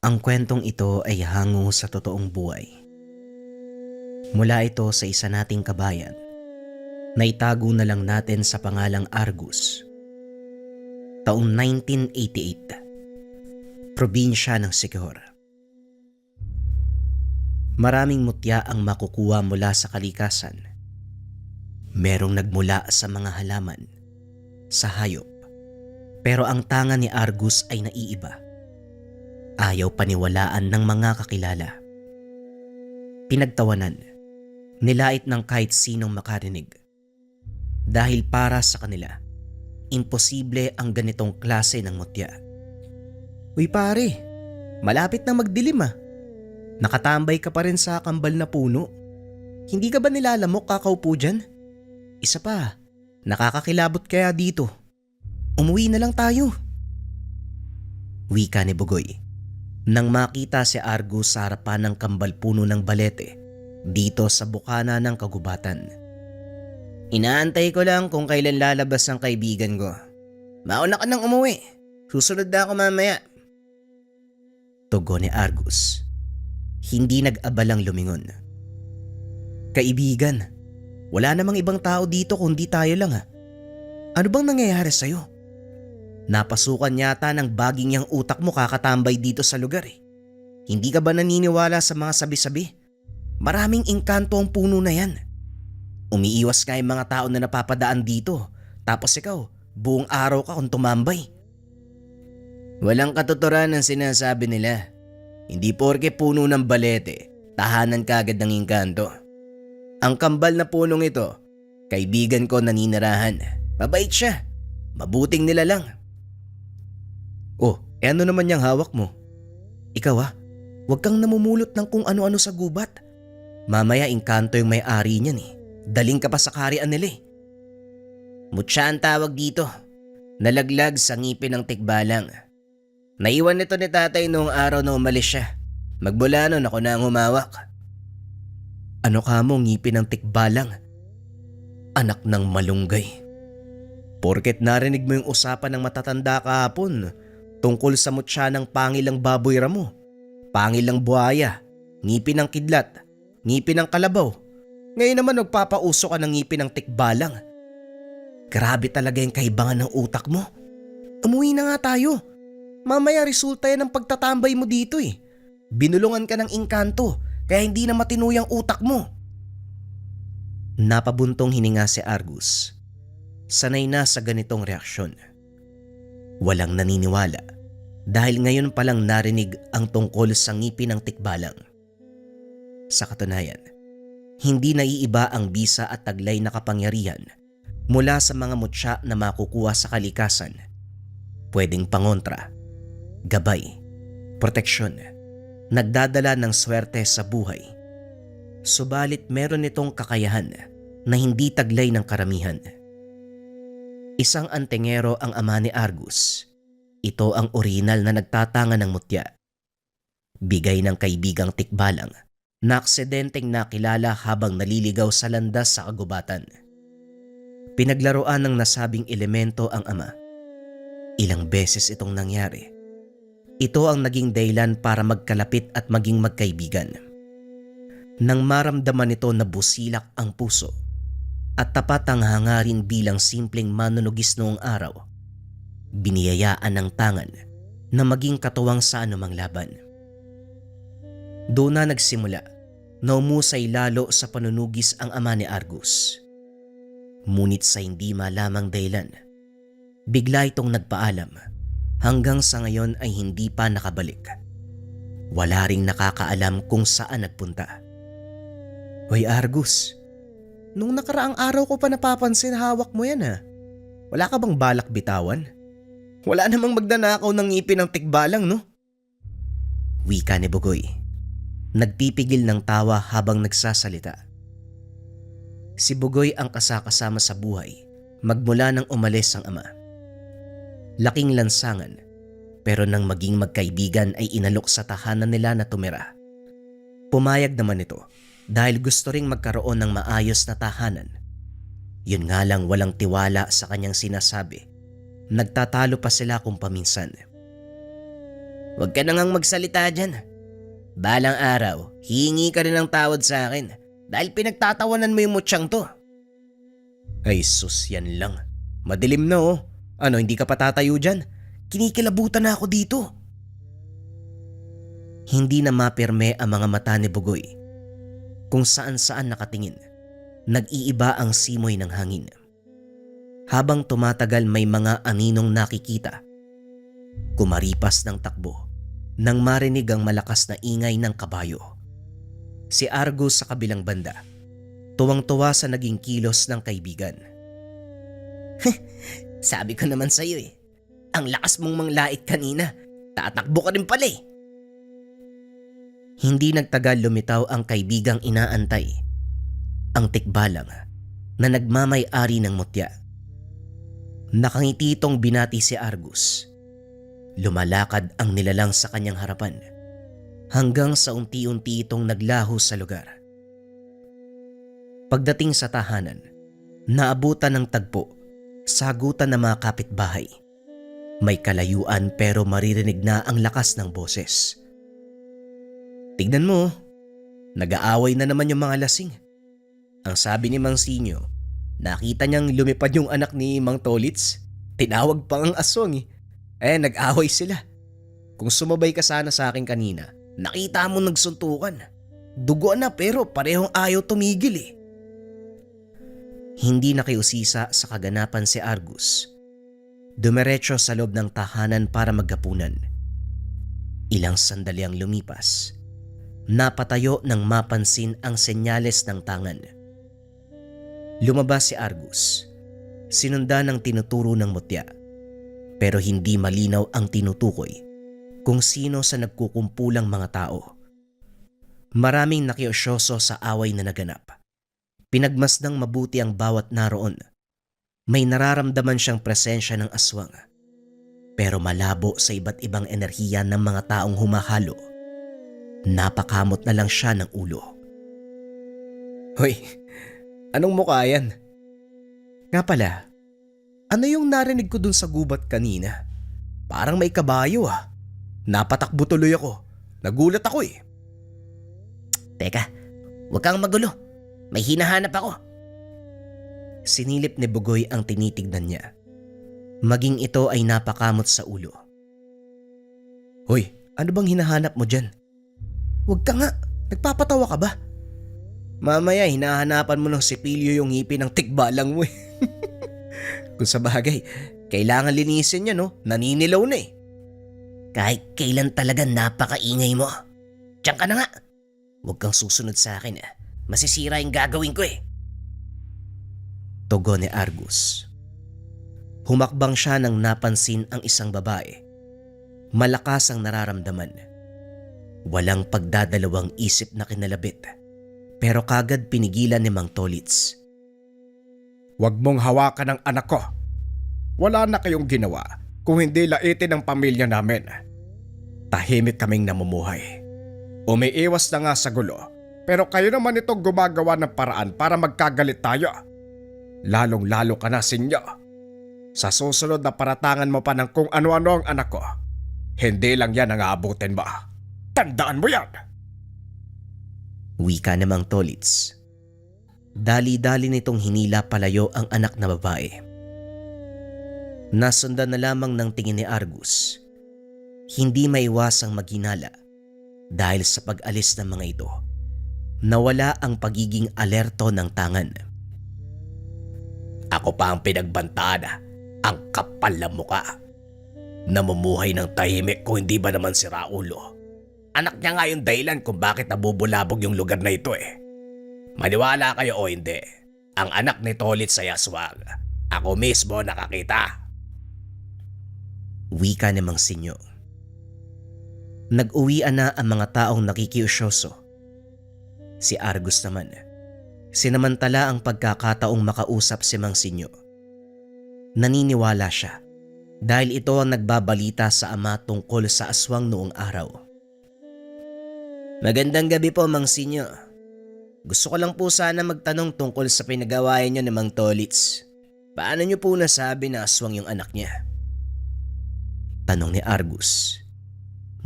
Ang kwentong ito ay hango sa totoong buhay. Mula ito sa isa nating kabayan na itago na lang natin sa pangalang Argus. Taong 1988, probinsya ng Siquijor. Maraming mutya ang makukuha mula sa kalikasan. Merong nagmula sa mga halaman, sa hayop. Pero ang tanga ni Argus ay naiiba. Ayaw paniwalaan ng mga kakilala. Pinagtawanan, nilait ng kahit sinong makarinig. Dahil para sa kanila, imposible ang ganitong klase ng mutya. Uy pare, malapit na magdilim ah. Nakatambay ka pa rin sa kambal na puno. Hindi ka ba nilalamok kakaupo dyan? Isa pa, nakakakilabot kaya dito. Umuwi na lang tayo. Wika ni Bugoy. Nang makita si Argus sa harapan ng kambal puno ng balete dito sa bukana ng kagubatan. Inaantay ko lang kung kailan lalabas ang kaibigan ko. Mauna ka nang umuwi. Susunod na ako mamaya. Tugon ni Argus. Hindi nag-abalang lumingon. Kaibigan, wala namang ibang tao dito kundi tayo lang ha. Ano bang nangyayari sa'yo? Napasukan yata ng baging yang utak mo kakatambay dito sa lugar eh. Hindi ka ba naniniwala sa mga sabi-sabi? Maraming engkanto ang puno na yan. Umiiwas nga yung mga tao na napapadaan dito. Tapos ikaw, buong araw ka kung tumambay. Walang katuturan ang sinasabi nila. Hindi porke puno ng balete, tahanan ka agad ng engkanto. Ang kambal na punong ito, kaibigan ko naninirahan. Mabait siya. Mabuting nila lang. Oh, ano naman yung hawak mo? Ikaw huwag kang namumulot ng kung ano-ano sa gubat. Mamaya engkanto yung may-ari niyan eh. Daling ka pa sa karian nila eh. Mutya ang tawag dito. Nalaglag sa ngipin ng tikbalang. Naiwan nito ni tatay noong araw na umalis siya. Magmula nun ako na ang humawak. Ano ka mo ngipin ng tikbalang? Anak ng malunggay. Porket narinig mo yung usapan ng matatanda kahapon tungkol sa mutya ng pangilang baboy ramo, pangilang buhaya, ngipin ng kidlat, ngipin ng kalabaw. Ngayon naman nagpapauso ka ng ngipin ng tikbalang. Grabe talaga yung kaibangan ng utak mo. Umuwi na nga tayo. Mamaya resulta yan ng pagtatambay mo dito eh. Binulungan ka ng engkanto kaya hindi na matinuyang utak mo. Napabuntong hininga si Argus. Sanay na sa ganitong reaksyon. Walang naniniwala dahil ngayon palang narinig ang tungkol sa ngipin ng tikbalang. Sa katunayan, hindi naiiba ang bisa at taglay na kapangyarihan mula sa mga mutya na makukuha sa kalikasan. Pwedeng pangontra, gabay, proteksyon, nagdadala ng swerte sa buhay. Subalit meron itong kakayahan na hindi taglay ng karamihan. Isang antingero ang ama ni Argus. Ito ang orihinal na nagtatanga ng mutya. Bigay ng kaibigang tikbalang na aksidenteng nakilala habang naliligaw sa landas sa kagubatan. Pinaglaruan ng nasabing elemento ang ama. Ilang beses itong nangyari. Ito ang naging dahilan para magkalapit at maging magkaibigan. Nang maramdaman nito na busilak ang puso at tapat ang hangarin bilang simpleng manunugis noong araw, biniyayaan ng tangan na maging katuwang sa anumang laban. Doon na nagsimula na umusay lalo sa panunugis ang ama ni Argus. Ngunit sa hindi malamang dahilan, bigla itong nagpaalam hanggang sa ngayon ay hindi pa nakabalik. Wala ring nakakaalam kung saan nagpunta. Hoy Argus, nung nakaraang araw ko pa napapansin hawak mo yan ha. Wala ka bang balak bitawan? Wala namang magnanakaw ng ngipin ng tikbalang no? Wika ni Bugoy. Nagpipigil ng tawa habang nagsasalita. Si Bugoy ang kasakasama sa buhay magmula nang umalis ang ama. Laking lansangan pero nang maging magkaibigan ay inalok sa tahanan nila na tumira. Pumayag naman ito dahil gusto ring magkaroon ng maayos na tahanan. Yun nga lang walang tiwala sa kanyang sinasabi. Nagtatalo pa sila kung paminsan. Huwag ka na ngang magsalita dyan. Balang araw, hihingi ka rin ng tawad sa akin dahil pinagtatawanan mo yung mutyang to. Ay sus, yan lang. Madilim na oh. Ano, hindi ka pa tatayo dyan? Kinikilabutan na ako dito. Hindi na mapirme ang mga mata ni Bugoy. Kung saan-saan nakatingin, nag-iiba ang simoy ng hangin. Habang tumatagal may mga aninong nakikita. Kumaripas ng takbo nang marinig ang malakas na ingay ng kabayo. Si Argus sa kabilang banda, tuwang-tuwa sa naging kilos ng kaibigan. Sabi ko naman sa'yo eh, ang lakas mong manglait kanina, tatakbo ka rin pala eh. Hindi nagtagal lumitaw ang kaibigang inaantay. Ang tikbalang na nagmamay-ari ng mutya. Nakangiti itong binati si Argus. Lumalakad ang nilalang sa kanyang harapan hanggang sa unti-unti itong naglaho sa lugar. Pagdating sa tahanan, naabutan ng tagpo, sagutan ng mga kapitbahay. May kalayuan pero maririnig na ang lakas ng boses. Tignan mo, nag-aaway na naman yung mga lasing. Ang sabi ni Mang Sinyo, nakita niyang lumipad yung anak ni Mang Tolits. Tinawag pang ang aswang eh. Nag-away sila. Kung sumabay ka sana sa akin kanina, nakita mo nagsuntukan. Duguan na pero parehong ayaw tumigil eh. Hindi nakiusisa sa kaganapan si Argus. Dumiretso sa loob ng tahanan para maghapunan. Ilang sandali ang lumipas. Napatayo nang mapansin ang senyales ng tangan. Lumabas si Argus. Sinundan ng tinuturo ng mutya. Pero hindi malinaw ang tinutukoy kung sino sa nagkukumpulang mga tao. Maraming nakiusyoso sa away na naganap. Pinagmasdang mabuti ang bawat naroon. May nararamdaman siyang presensya ng aswang. Pero malabo sa iba't ibang enerhiya ng mga taong humahalo. Napakamot na lang siya ng ulo. Hoy, anong mukha yan? Nga pala, ano yung narinig ko dun sa gubat kanina? Parang may kabayo ah. Napatakbo tuloy ako. Nagulat ako eh. Teka, huwag kang magulo. May hinahanap ako. Sinilip ni Bugoy ang tinitignan niya. Maging ito ay napakamot sa ulo. Hoy, ano bang hinahanap mo dyan? Huwag ka nga, nagpapatawa ka ba? Mamaya hinahanapan mo ng sipilyo yung ngipin ng tikbalang mo eh. Kung sa bagay, kailangan linisin niya no, naninilaw na eh. Kahit kailan talaga napakaingay mo. Diyan ka na nga. Huwag kang susunod sa akin ah. Masisira yung gagawin ko eh. Tugon ni Argus. Humakbang siya nang napansin ang isang babae. Malakas ang nararamdaman. Walang pagdadalawang isip na kinalabit. Pero kagad pinigilan ni Mang Tolits. Huwag mong hawakan ang anak ko. Wala na kayong ginawa kung hindi laitin ang pamilya namin. Tahimik kaming namumuhay. Umiiwas na nga sa gulo, pero kayo naman itong gumagawa ng paraan para magkagalit tayo. Lalong-lalo ka na, Sinyo. Sa susunod na paratangan mo pa ng kung ano-ano ang anak ko, hindi lang yan ang aabutin mo. Tandaan mo yan! Wika ni Mang Tolits. Dali-dali nitong hinila palayo ang anak na babae. Nasundan na lamang ng tingin ni Argus. Hindi maiwasang maghinala dahil sa pag-alis ng mga ito. Nawala ang pagiging alerto ng tangan. Ako pa ang pinagbantaan, ang kapal na muka. Namumuhay ng tahimik kung hindi ba naman si Raulo. Anak niya nga yung dahilan kung bakit nabubulabog yung lugar na ito eh. Maniwala kayo o hindi, ang anak ni Tolits ay aswang. Ako mismo nakakita. Wika ni Mang Sinyo. Nag-uwian na ang mga taong nakikiusyoso. Si Argus naman, sinamantala ang pagkakataong makausap si Mang Sinyo. Naniniwala siya dahil ito ang nagbabalita sa ama tungkol sa aswang noong araw. Magandang gabi po, Mang Sinyo. Gusto ko lang po sana magtanong tungkol sa pinagawayan niyo ni Mang Tolits. Paano niyo po nasabi na aswang yung anak niya? Tanong ni Argus.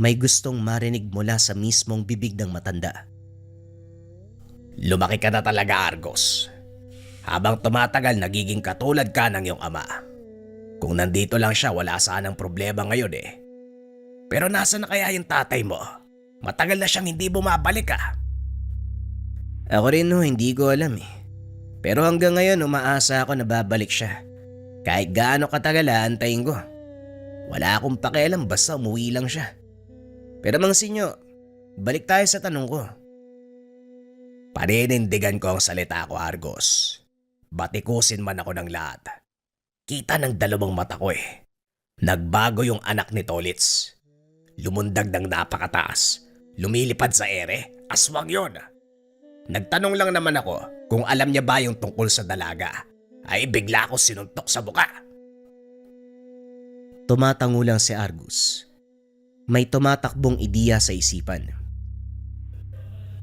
May gustong marinig mula sa mismong bibig ng matanda. Lumaki ka na talaga, Argos. Habang tumatagal, nagiging katulad ka ng iyong ama. Kung nandito lang siya, wala sanang problema ngayon eh. Pero nasa na kaya yung tatay mo? Matagal na siyang hindi bumabalik ah. Ako rin hindi ko alam eh. Pero hanggang ngayon umaasa ako na babalik siya. Kahit gaano katagal aantayin ko. Wala akong pakialam basta umuwi lang siya. Pero Mang Sinyo, balik tayo sa tanong ko. Paninindigan ko ang salita ko, Argos. Batikusin man ako ng lahat. Kita ng dalawang mata ko eh. Nagbago yung anak ni Tolits. Lumundag ng napakataas. Lumilipad sa ere. Aswang yon. Nagtanong lang naman ako kung alam niya ba yung tungkol sa dalaga. Ay bigla ko sinuntok sa buka. Tumatango lang si Argus. May tumatakbong ideya sa isipan.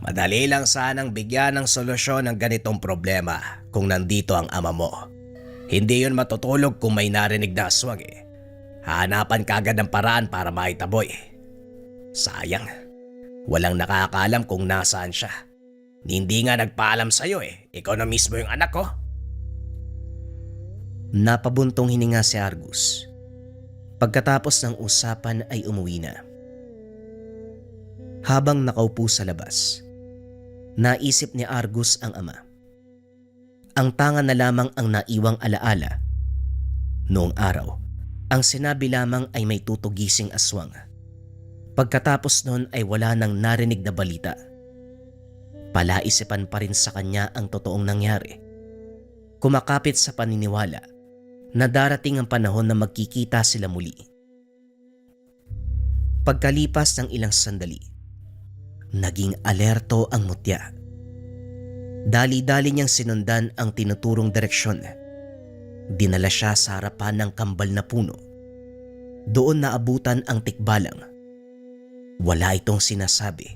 Madali lang sanang bigyan ng solusyon ng ganitong problema kung nandito ang ama mo. Hindi yun matutulog kung may narinig na aswang eh. Hanapan kagad ng paraan para maitaboy. Sayang, walang nakakaalam kung nasaan siya. Hindi nga nagpaalam sa'yo eh. Ikaw na mismo yung anak ko. Napabuntong hininga si Argus. Pagkatapos ng usapan ay umuwi na. Habang nakaupo sa labas, naisip ni Argus ang ama. Ang tanga na lamang ang naiwang alaala. Noong araw, ang sinabi lamang ay may tutugising aswang. Pagkatapos noon ay wala nang narinig na balita. Palaisipan pa rin sa kanya ang totoong nangyari. Kumakapit sa paniniwala na darating ang panahon na magkikita sila muli. Pagkalipas ng ilang sandali, naging alerto ang mutya. Dali-dali niyang sinundan ang tinuturong direksyon. Dinala siya sa harapan ng kambal na puno. Doon naabutan ang tikbalang. Wala itong sinasabi.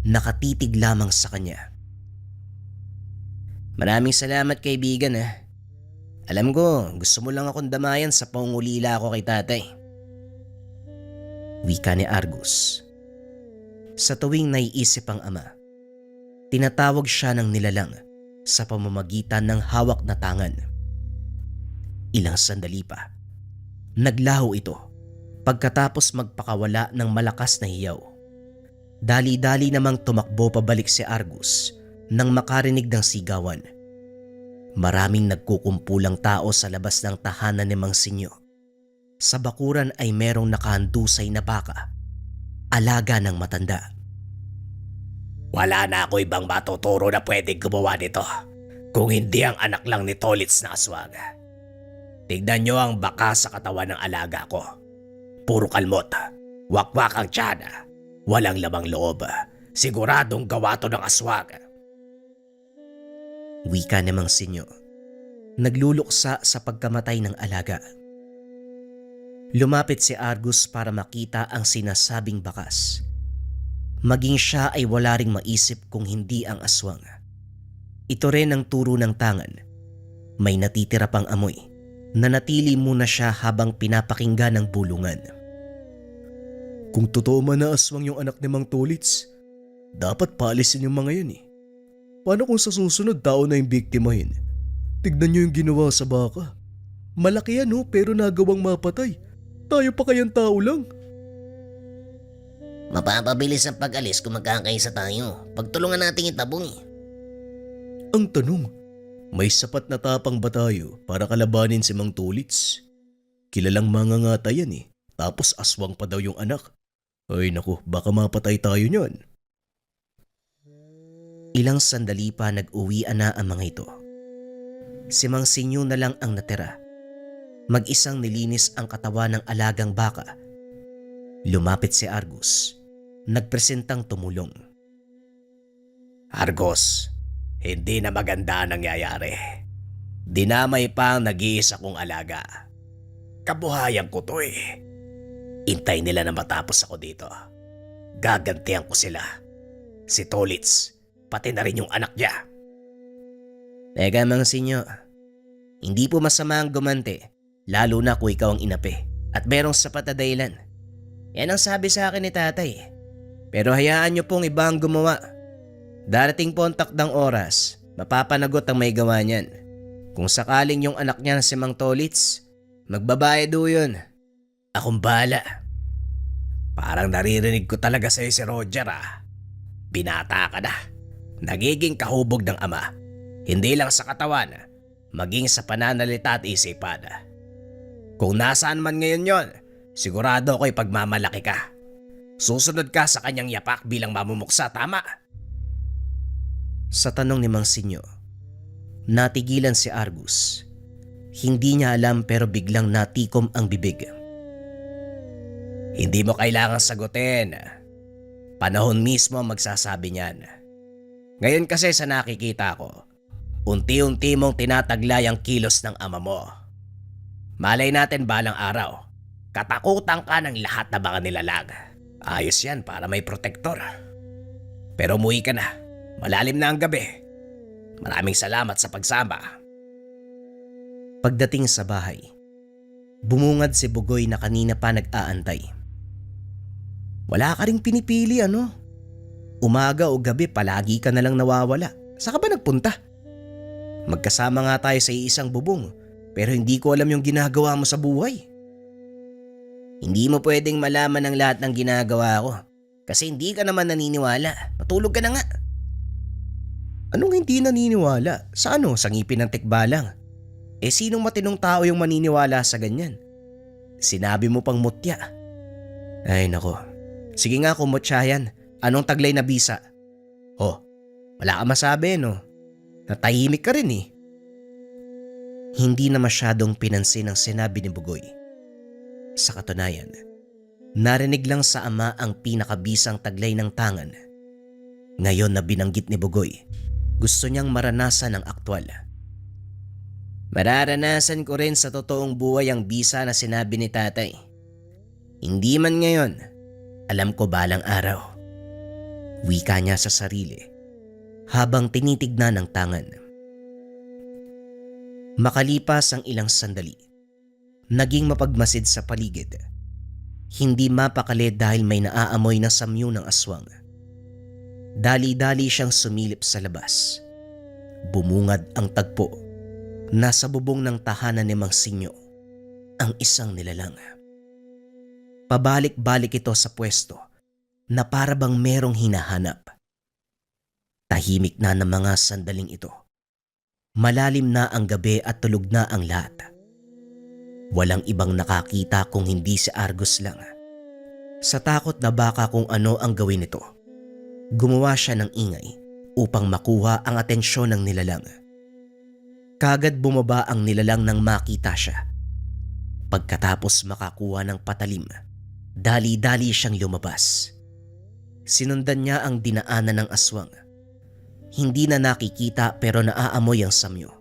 Nakatitig lamang sa kanya. Maraming salamat kaibigan . Alam ko, gusto mo lang akong damayan sa pangungulila ko kay tatay. Wika ni Argus. Sa tuwing naiisip ang ama, tinatawag siya ng nilalang sa pamamagitan ng hawak na tangan. Ilang sandali pa, naglaho ito pagkatapos magpakawala ng malakas na hiyaw. Dali-dali namang tumakbo pabalik si Argus nang makarinig ng sigawan. Maraming nagkukumpulang tao sa labas ng tahanan ni Mang Sinyo. Sa bakuran ay merong nakahandusay na baka, alaga ng matanda. Wala na ako ibang matuturo na pwedeng gumawa nito kung hindi ang anak lang ni Tolits na aswang. Tignan niyo ang baka sa katawan ng alaga ko. Puro kalmot, wakwak ang tiyan, walang lamang loob. Siguradong gawa to ng aswang. Wika ni Mang Sinyo, nagluluksa sa pagkamatay ng alaga. Lumapit si Argus para makita ang sinasabing bakas. Maging siya ay wala ring maisip kung hindi ang aswang. Ito rin ang turo ng tangan. May natitira pang amoy. Nanatili muna siya habang pinapakinggan ng bulungan. Kung totoo man na aswang yung anak ni Mang Tolits, dapat paalisin yung mga yun eh. Paano kung sa susunod tao na yung biktimahin? Tignan nyo yung ginawa sa baka. Malaki yan pero nagawang mapatay. Tayo pa kayang tao lang. Mapapabilis ang pag-alis kung magkakaisa tayo. Pagtulungan nating itabong . Ang tanong, may sapat na tapang ba tayo para kalabanin si Mang Tolits? Kilalang mangangata yan tapos aswang pa daw yung anak. Ay naku, baka mapatay tayo niyan. Ilang sandali pa nag-uwian na ang mga ito. Si Mang Sinyo na lang ang natira. Mag-isang nilinis ang katawan ng alagang baka. Lumapit si Argus. Nagpresentang tumulong. Argos, hindi na maganda ang nangyayari. Dinamay pa ang nag-iisa kong alaga. Kabuhayan ko to . Intay nila na matapos ako dito. Gagantihan ko sila. Si Tolits, pati na rin yung anak niya. Teka Mang Sinyo, hindi po masama ang gumante, lalo na kung ikaw ang inapi at merong sapat na dahilan. Yan ang sabi sa akin ni tatay. Pero hayaan niyo pong iba ang gumawa. Darating po ang takdang oras, mapapanagot ang may gawa niyan. Kung sakaling yung anak niya na si Mang Tolits, magbabayad do yun. Akong bahala. Parang naririnig ko talaga sa'yo si Roger Binata ka na. Nagiging kahubog ng ama. Hindi lang sa katawan, maging sa pananalita at isipan. Kung nasaan man ngayon yon, sigurado ako'y pagmamalaki ka. Susunod ka sa kanyang yapak bilang mamumuksa, tama? Sa tanong ni Mang Sinyo, natigilan si Argus. Hindi niya alam pero biglang natikom ang bibig. Hindi mo kailangang sagutin. Panahon mismo ang magsasabi niyan. Ngayon kasi sa nakikita ko, unti-unti mong tinataglay ang kilos ng ama mo. Malay natin balang araw, katakutan ka ng lahat na mga nilalag. Ayos yan para may protektor. Pero umuwi ka na, malalim na ang gabi. Maraming salamat sa pagsama. Pagdating sa bahay, bumungad si Bugoy na kanina pa nag-aantay. Wala ka ring pinipili ano? Umaga o gabi palagi ka na lang nawawala. Saan ka ba nagpunta? Magkasama nga tayo sa iisang bubong pero hindi ko alam yung ginagawa mo sa buhay. Hindi mo pwedeng malaman ang lahat ng ginagawa ko kasi hindi ka naman naniniwala. Matulog ka na nga. Anong hindi naniniwala? Sa ano? Sa ngipin ng tikbalang? Sinong matinong tao yung maniniwala sa ganyan? Sinabi mo pang mutya. Ay nako. Sige nga kung mutya yan. Anong taglay na bisa? Oh, wala ka masabi no? Natahimik ka rin eh. Hindi na masyadong pinansin ang sinabi ni Bugoy. Sa katunayan, narinig lang sa ama ang pinakabisang taglay ng tangan. Ngayon na binanggit ni Bugoy, gusto niyang maranasan ang aktwal. Mararanasan ko rin sa totoong buhay ang bisa na sinabi ni tatay. Hindi man ngayon, alam ko balang araw. Wika niya sa sarili habang tinitignan ng tangan. Makalipas ang ilang sandali, naging mapagmasid sa paligid. Hindi mapakali dahil may naaamoy na samyo ng aswang. Dali-dali siyang sumilip sa labas. Bumungad ang tagpo. Nasa bubong ng tahanan ni Mang Sinyo ang isang nilalang. Pabalik-balik ito sa pwesto na para bang merong hinahanap. Tahimik na ng mga sandaling ito. Malalim na ang gabi at tulog na ang lahat. Walang ibang nakakita kung hindi si Argus lang. Sa takot na baka kung ano ang gawin nito, gumawa siya ng ingay upang makuha ang atensyon ng nilalang. Kagad bumaba ang nilalang nang makita siya. Pagkatapos makakuha ng patalim, dali-dali siyang lumabas. Sinundan niya ang dinaanan ng aswang. Hindi na nakikita pero naaamoy ang samyo.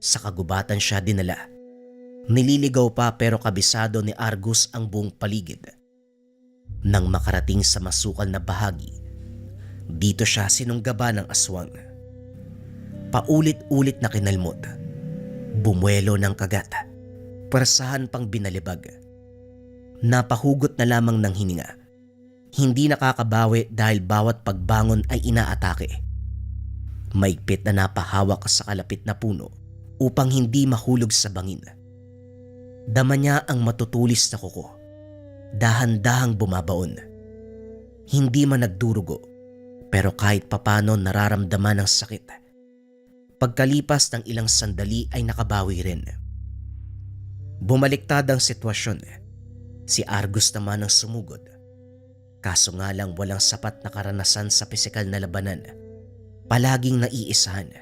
Sa kagubatan siya dinala. Nililigaw pa pero kabisado ni Argus ang buong paligid. Nang makarating sa masukal na bahagi, dito siya sinunggaba ng aswang. Paulit-ulit na kinalmot. Bumuelo ng kagat. Pwersahan pang binalibag. Napahugot na lamang ng hininga. Hindi nakakabawi dahil bawat pagbangon ay inaatake. Maigpit na napahawak sa kalapit na puno upang hindi mahulog sa bangin. Dama niya ang matutulis na kuko. Dahan-dahang bumabaon. Hindi man nagdurugo pero kahit papano nararamdaman ng sakit. Pagkalipas ng ilang sandali ay nakabawi rin. Bumaliktad ang sitwasyon. Si Argus naman ang sumugod. Kaso nga lang walang sapat na karanasan sa pisikal na labanan. Palaging naiisahan.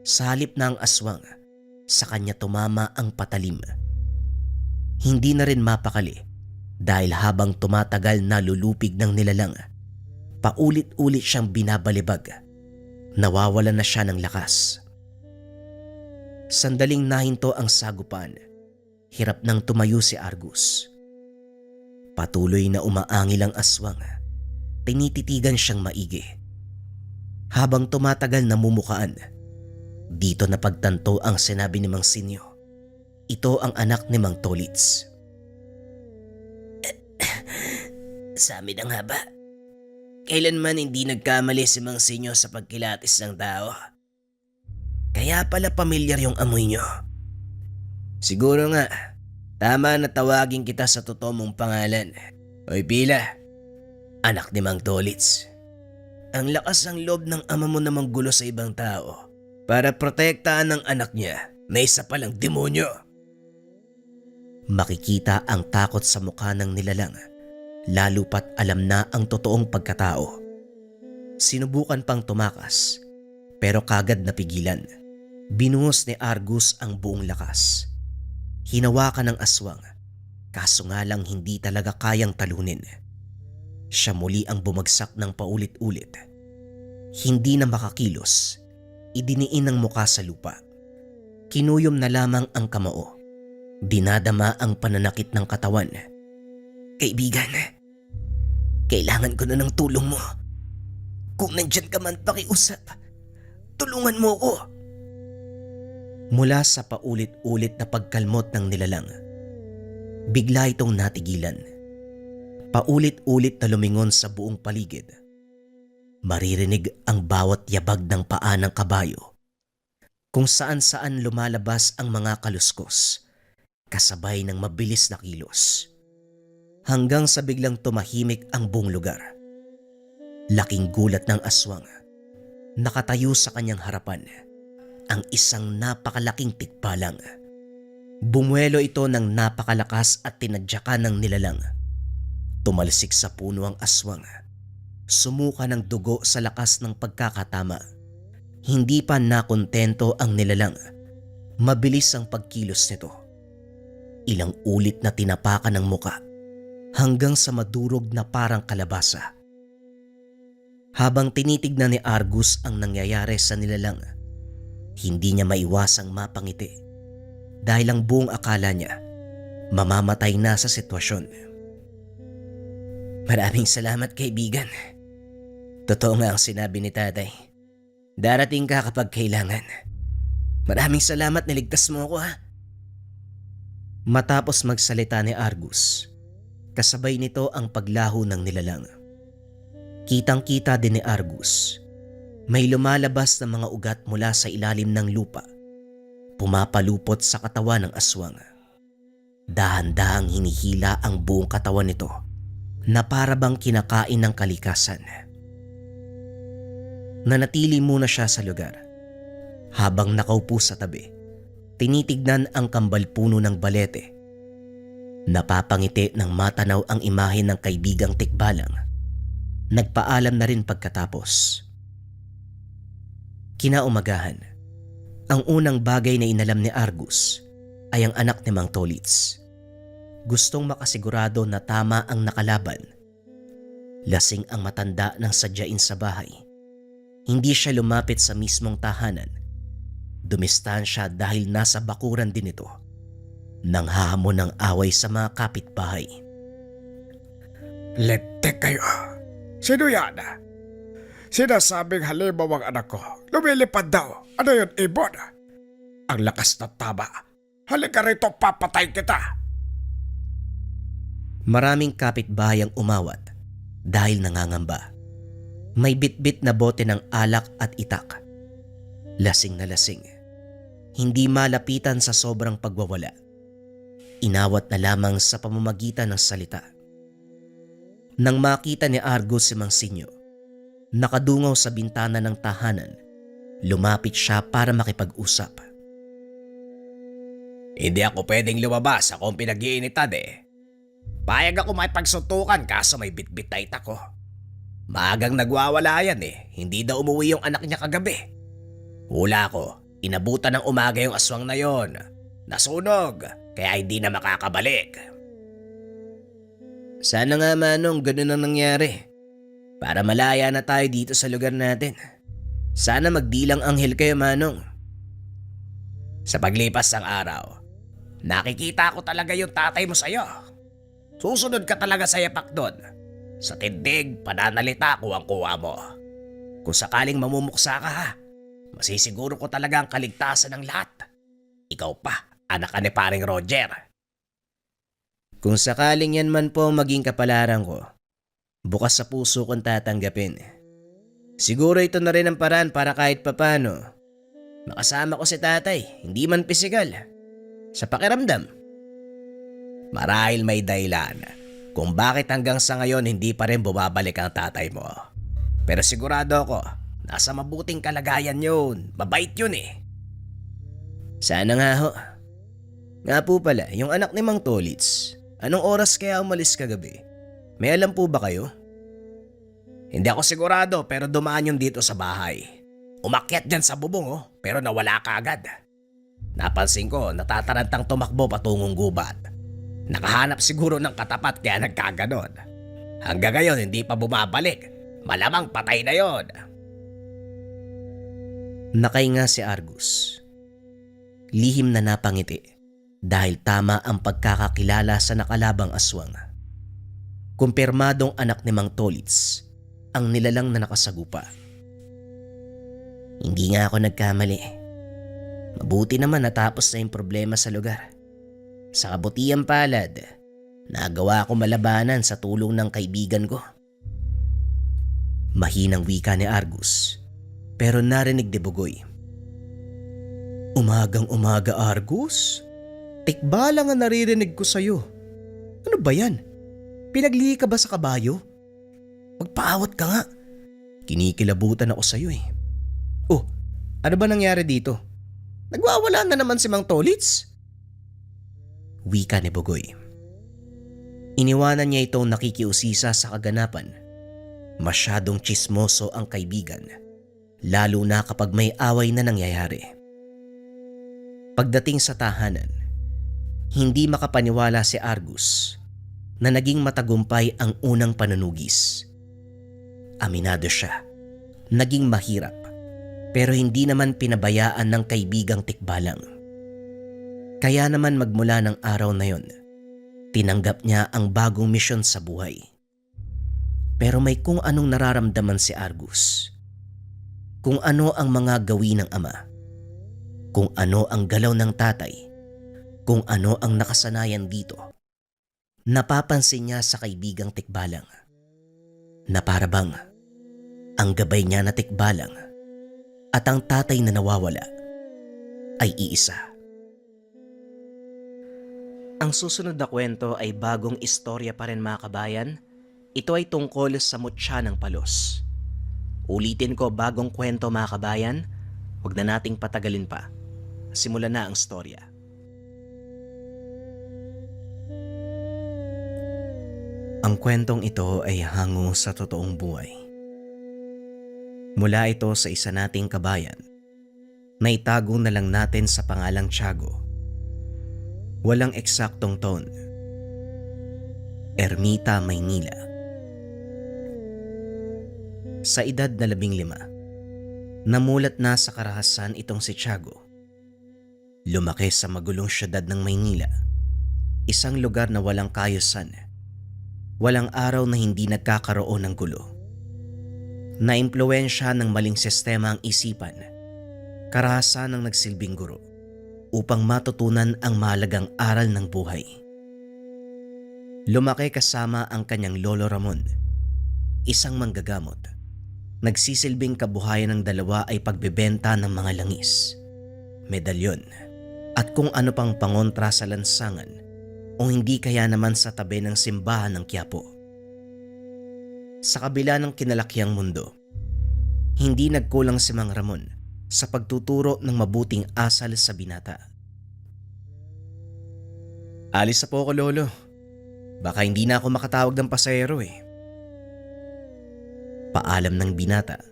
Sa halip na ang aswang, sa kanya tumama ang patalim. Hindi na rin mapakali dahil habang tumatagal nalulupig ng nilalang, paulit-ulit siyang binabalibag. Nawawala na siya ng lakas. Sandaling nahinto ang sagupan. Hirap nang tumayo si Argus. Patuloy na umaangil ang aswang. Tinititigan siyang maigi. Habang tumatagal na mumukaan, dito na pagtanto ang sinabi ni Mang Sinyo. Ito ang anak ni Mang Tolits. Sa amin ang haba. Kailanman hindi nagkamali si Mang Sinyo sa pagkilatis ng tao. Kaya pala pamilyar yung amoy nyo. Siguro nga, tama na tawagin kita sa totoo mong pangalan. Oy Pila, anak ni Mang Tolits. Ang lakas ng loob ng ama mo na manggulo sa ibang tao para protektahan ng anak niya na isa palang demonyo. Makikita ang takot sa mukha ng nilalang, lalo pat alam na ang totoong pagkatao. Sinubukan pang tumakas, pero kagad napigilan. Binuhos ni Argus ang buong lakas. Hinawakan ng aswang, kaso nga lang hindi talaga kayang talunin. Siya muli ang bumagsak ng paulit-ulit. Hindi na makakilos, idiniin ang muka sa lupa. Kinuyom na lamang ang kamao. Dinadama ang pananakit ng katawan. Kaibigan, kailangan ko na ng tulong mo. Kung nandyan ka man pakiusap, tulungan mo ko. Mula sa paulit-ulit na pagkalmot ng nilalang, bigla itong natigilan. Paulit-ulit na lumingon sa buong paligid. Maririnig ang bawat yabag ng paa ng kabayo. Kung saan-saan lumalabas ang mga kaluskos, kasabay ng mabilis na kilos. Hanggang sa biglang tumahimik ang buong lugar. Laking gulat ng aswang. Nakatayo sa kanyang harapan ang isang napakalaking tikbalang. Bumuelo ito ng napakalakas at tinadyakan ng nilalang. Tumalsik sa puno ang aswang. Sumuka ng dugo sa lakas ng pagkakatama. Hindi pa nakontento ang nilalang. Mabilis ang pagkilos nito. Ilang ulit na tinapakan ng muka hanggang sa madurog na parang kalabasa. Habang tinitignan ni Argus ang nangyayari sa nilalang, hindi niya maiwasang mapangiti dahil ang buong akala niya mamamatay na sa sitwasyon. Maraming salamat kaibigan. Totoo nga ang sinabi ni tatay. Darating ka kapag kailangan. Maraming salamat, niligtas mo ako ha. Matapos magsalita ni Argus, kasabay nito ang paglaho ng nilalang. Kitang-kita din ni Argus, may lumalabas na mga ugat mula sa ilalim ng lupa, pumapalupot sa katawan ng aswang. Dahan-dahang hinihila ang buong katawan nito na para bang kinakain ng kalikasan. Nanatili muna siya sa lugar. Habang nakaupo sa tabi, tinitignan ang kambal puno ng balete. Napapangiti ng matanaw ang imahe ng kaibigang tikbalang. Nagpaalam na rin pagkatapos. Kinaumagahan, ang unang bagay na inalam ni Argus ay ang anak ni Mang Tolits. Gustong makasigurado na tama ang nakalaban. Lasing ang matanda ng sadyain sa bahay. Hindi siya lumapit sa mismong tahanan. Dumistan siya dahil nasa bakuran din ito. Nang hahamon ng away sa mga kapitbahay. Letek kayo. Sino yan? Sinasabing halimaw ang anak ko. Lumilipad daw. Ano yun, ibon? Ang lakas na tama. Halika rito, papatay kita. Maraming kapitbahay ang umawat dahil nangangamba. May bitbit na bote ng alak at itak. Lasing na lasing. Hindi malapitan sa sobrang pagwawala. Inawat na lamang sa pamamagitan ng salita. Nang makita ni Argus si Mang Sinyo, nakadungaw sa bintana ng tahanan, lumapit siya para makipag-usap. Hindi ako pwedeng lumabas, ako ang pinag-iinitan eh. Payag ako makipagsuntukan kaso may bitbit na itak ko. Maagang nagwawala yan eh, hindi daw umuwi yung anak niya kagabi. Hula ko, inabutan ng umaga yung aswang na yon. Nasunog, kaya hindi na makakabalik. Sana nga Manong ganun ang nangyari. Para malaya na tayo dito sa lugar natin. Sana magdilang anghel kayo Manong. Sa paglipas ng araw, nakikita ko talaga yung tatay mo sa'yo. Susunod ka talaga sa yapak doon. Sa tindig, pananalita ko ang kuha mo. Kung sakaling mamumuksa ka ha, masisiguro ko talaga ang kaligtasan ng lahat. Ikaw pa, anak ka ni paring Roger. Kung sakaling yan man po maging kapalaran ko, Bukas sa puso kong tatanggapin. Siguro ito na rin ang paraan para kahit papano makasama ko si tatay, hindi man pisikal, sa pakiramdam. Marahil may dahilan kung bakit hanggang sa ngayon hindi pa rin bumabalik ang tatay mo. Pero sigurado ako, nasa mabuting kalagayan yun. Mabait yun eh. Sana nga ho. Nga po pala, yung anak ni Mang Tolits, anong oras kaya umalis kagabi? May alam po ba kayo? Hindi ako sigurado pero dumaan yun dito sa bahay. Umakyat dyan sa bubong pero nawala ka agad. Napansin ko natatarantang tumakbo patungong gubat. Nakahanap siguro ng katapat kaya nagkaganon. Hanggang ngayon hindi pa bumabalik. Malamang patay na yon. Nakahinga si Argus. Lihim na napangiti dahil tama ang pagkakakilala sa nakalabang aswang. Kumpirmadong anak ni Mang Tolits ang nilalang na nakasagupa. Hindi nga ako nagkamali. Mabuti naman natapos na yung problema sa lugar. Sa kabutihang palad, nagawa ko malabanan sa tulong ng kaibigan ko. Mahinang wika ni Argus, pero narinig ni Bugoy. Umagang umaga, Argus? Tikbalang ang naririnig ko sa'yo. Ano ba yan? Pinaglihi ka ba sa kabayo? Magpaawat ka nga. Kinikilabutan ako sa'yo eh. Oh, ano ba nangyari dito? Nagwawala na naman si Mang Tolits? Wika ni Bugoy. Iniwanan niya itong nakikiusisa sa kaganapan. Masyadong tsismoso ang kaibigan, lalo na kapag may away na nangyayari. Pagdating sa tahanan, hindi makapaniwala si Argus na naging matagumpay ang unang panunugis. Aminado siya, naging mahirap pero hindi naman pinabayaan ng kaibigang tikbalang. Kaya naman magmula ng araw na yon, tinanggap niya ang bagong misyon sa buhay. Pero may kung anong nararamdaman si Argus. Kung ano ang mga gawin ng ama. Kung ano ang galaw ng tatay. Kung ano ang nakasanayan dito. Napapansin niya sa kaibigang tikbalang. Na para bang ang gabay niya na tikbalang at ang tatay na nawawala ay iisa. Ang susunod na kwento ay bagong istorya pa rin mga kabayan. Ito ay tungkol sa mutya ng palos. Ulitin ko, bagong kwento mga kabayan. Huwag na nating patagalin pa. Simulan na ang storya. Ang kwentong ito ay hango sa totoong buhay. Mula ito sa isa nating kabayan na itago na lang natin sa pangalang Tiago. Walang eksaktong taon. Ermita, Maynila. Sa edad na 15, namulat na sa karahasan itong si Tiago. Lumaki sa magulong syudad ng Maynila, isang lugar na walang kaayusan, walang araw na hindi nagkakaroon ng gulo. Naimpluwensya ng maling sistema ang isipan, karahasan ng nagsilbing guro upang matutunan ang mahalagang aral ng buhay. Lumaki kasama ang kanyang lolo Ramon, isang manggagamot. Nagsisilbing kabuhayan ng dalawa ay pagbebenta ng mga langis, medalyon, at kung ano pang pangontra sa lansangan o hindi kaya naman sa tabi ng simbahan ng Quiapo. Sa kabila ng kinalakiang mundo, hindi nagkulang si Mang Ramon sa pagtuturo ng mabuting asal sa binata. Alis na po ako, lolo. Baka hindi na ako makatawag ng pasahero eh. Paalam ng binata.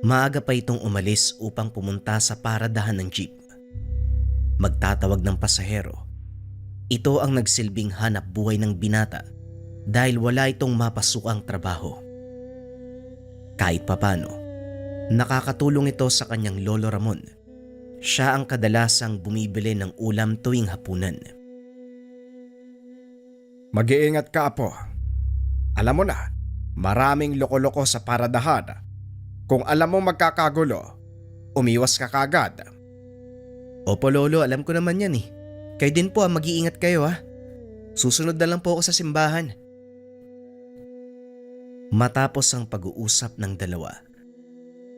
Maaga pa itong umalis upang pumunta sa paradahan ng jeep. Magtatawag ng pasahero. Ito ang nagsilbing hanap buhay ng binata dahil wala itong mapasukang trabaho. Kahit papano, nakakatulong ito sa kanyang lolo Ramon. Siya ang kadalasang bumibili ng ulam tuwing hapunan. Mag-iingat ka, apo. Alam mo na, maraming loko-loko sa paradahan. Kung alam mo magkakagulo, umiwas ka kagad. Opo, lolo, alam ko naman yan eh. Kayo din po, mag-iingat kayo ha. Susunod na lang po ako sa simbahan. Matapos ang pag-uusap ng dalawa,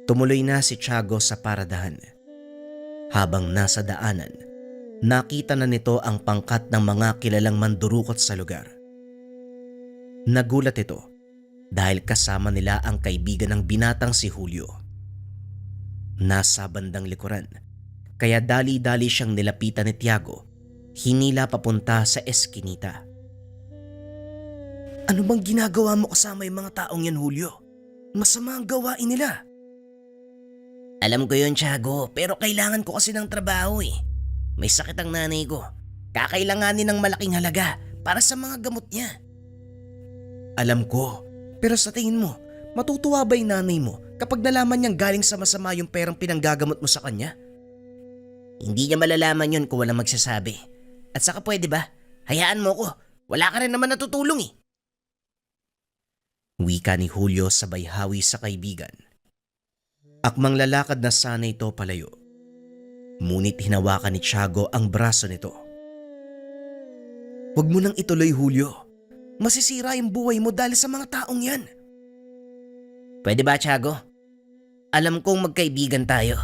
tumuloy na si Tiago sa paradahan. Habang nasa daanan, nakita na nito ang pangkat ng mga kilalang mandurukot sa lugar. Nagulat ito dahil kasama nila ang kaibigan ng binatang si Julio. Nasa bandang likuran, kaya dali-dali siyang nilapitan ni Tiago, hinila papunta sa eskinita. Ano bang ginagawa mo kasama yung mga taong yan, Julio? Masama ang gawain nila. Alam ko yun, Tiago, pero kailangan ko kasi ng trabaho eh. May sakit ang nanay ko. Kakailanganin ng malaking halaga para sa mga gamot niya. Alam ko, pero sa tingin mo, matutuwa ba yung nanay mo kapag nalaman niyang galing sa masama yung perang pinanggagamot mo sa kanya? Hindi niya malalaman yun kung walang magsasabi. At saka pwede ba? Hayaan mo ko. Wala ka rin naman natutulong eh. Wika ni Julio sabay hawi sa kaibigan. Akmang lalakad na sana ito palayo. Ngunit hinawakan ni Tiago ang braso nito. Huwag mo nang ituloy, Julio. Masisira yung buhay mo dahil sa mga taong yan. Pwede ba, Tiago? Alam kong magkaibigan tayo.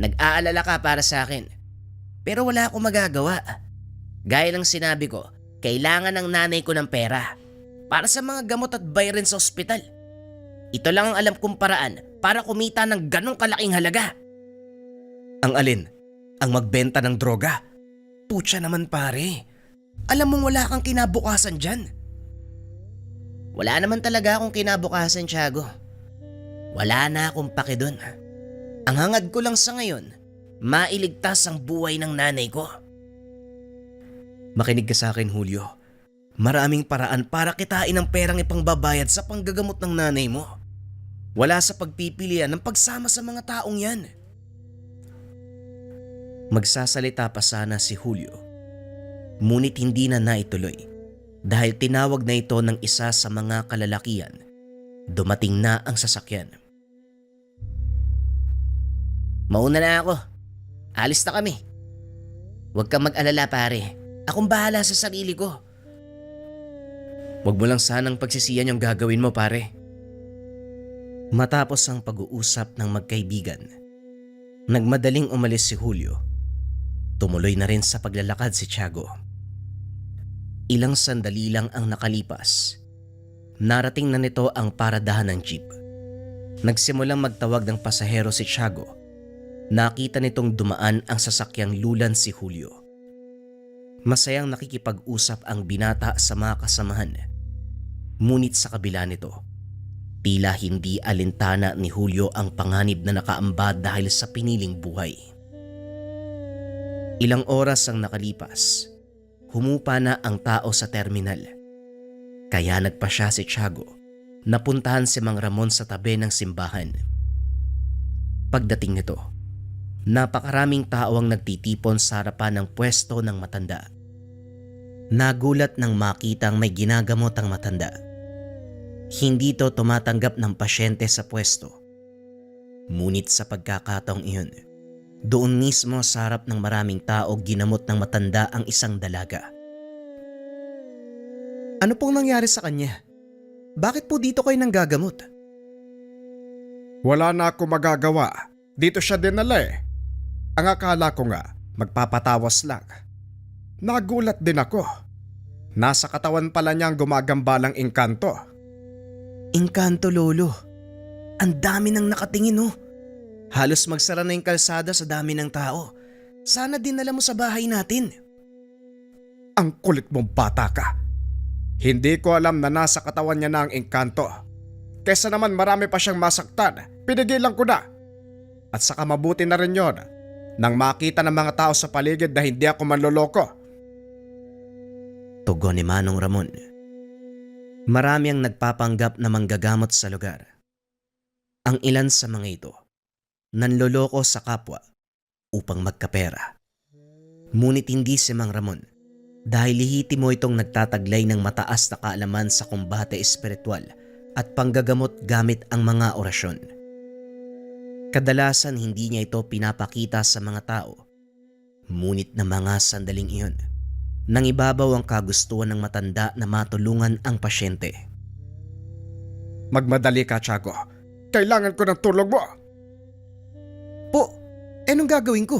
Nag-aalala ka para sa akin. Pero wala akong magagawa. Gaya ng sinabi ko, kailangan ng nanay ko ng pera para sa mga gamot at bayarin sa ospital. Ito lang ang alam kong paraan para kumita ng ganong kalaking halaga. Ang alin? Ang magbenta ng droga? Putya naman pare. Alam mong wala kang kinabukasan dyan. Wala naman talaga akong kinabukasan, Tiago. Wala na akong pake dun. Ang hangad ko lang sa ngayon, mailigtas ang buhay ng nanay ko. Makinig ka sa akin, Julio. Maraming paraan para kitain ang perang ipangbabayad sa panggagamot ng nanay mo. Wala sa pagpipilian ng pagsama sa mga taong yan. Magsasalita pa sana si Julio. Ngunit hindi na naituloy dahil tinawag na ito ng isa sa mga kalalakian. Dumating na ang sasakyan. Mauna na ako. Alis na kami. Huwag kang mag-alala pare. Akong bahala sa sarili ko. Huwag mo lang sanang pagsisiyan yung gagawin mo pare. Matapos ang pag-uusap ng magkaibigan, nagmadaling umalis si Julio. Tumuloy na rin sa paglalakad si Tiago. Ilang sandali lang ang nakalipas. Narating na nito ang paradahan ng jeep. Nagsimulang magtawag ng pasahero si Tiago. Nakita nitong dumaan ang sasakyang lulan si Julio. Masayang nakikipag-usap ang binata sa mga kasamahan. Ngunit sa kabila nito, tila hindi alintana ni Julio ang panganib na nakaamba dahil sa piniling buhay. Ilang oras ang nakalipas, humupa na ang tao sa terminal. Kaya nagpasya si Tiago na puntahan si Mang Ramon sa tabi ng simbahan. Pagdating nito, napakaraming tao ang nagtitipon sa harapan ng pwesto ng matanda. Nagulat nang makitang may ginagamot ang matanda. Hindi ito tumatanggap ng pasyente sa pwesto. Ngunit sa pagkakataong iyon, doon mismo sa harap ng maraming tao ginamot ng matanda ang isang dalaga. Ano pong nangyari sa kanya? Bakit po dito kayo nanggagamot? Wala na ako magagawa. Dito siya dinala eh. Ang akala ko nga, magpapatawas lang. Nagulat din ako. Nasa katawan pala niya ang gumagambalang engkanto. Engkanto, Lolo. Ang dami nang nakatingin, oh. Halos magsara na yung kalsada sa dami ng tao. Sana dinala mo sa bahay natin. Ang kulit mong bata ka. Hindi ko alam na nasa katawan niya na ang engkanto. Kesa naman marami pa siyang masaktan, pinigilan ko na. At saka mabuti na rin yon nang makita ng mga tao sa paligid na hindi ako manloloko. Tugon ni Manong Ramon. Marami ang nagpapanggap na manggagamot sa lugar. Ang ilan sa mga ito, nanloloko sa kapwa upang magkapera. Ngunit hindi si Mang Ramon dahil lihitimo itong nagtataglay ng mataas na kaalaman sa kumbate espiritual at panggagamot gamit ang mga orasyon. Kadalasan hindi niya ito pinapakita sa mga tao. Ngunit na mga sandaling iyon, nang ibabaw ang kagustuhan ng matanda na matulungan ang pasyente. Magmadali ka, Tiago. Kailangan ko ng tulong mo. Po, anong gagawin ko?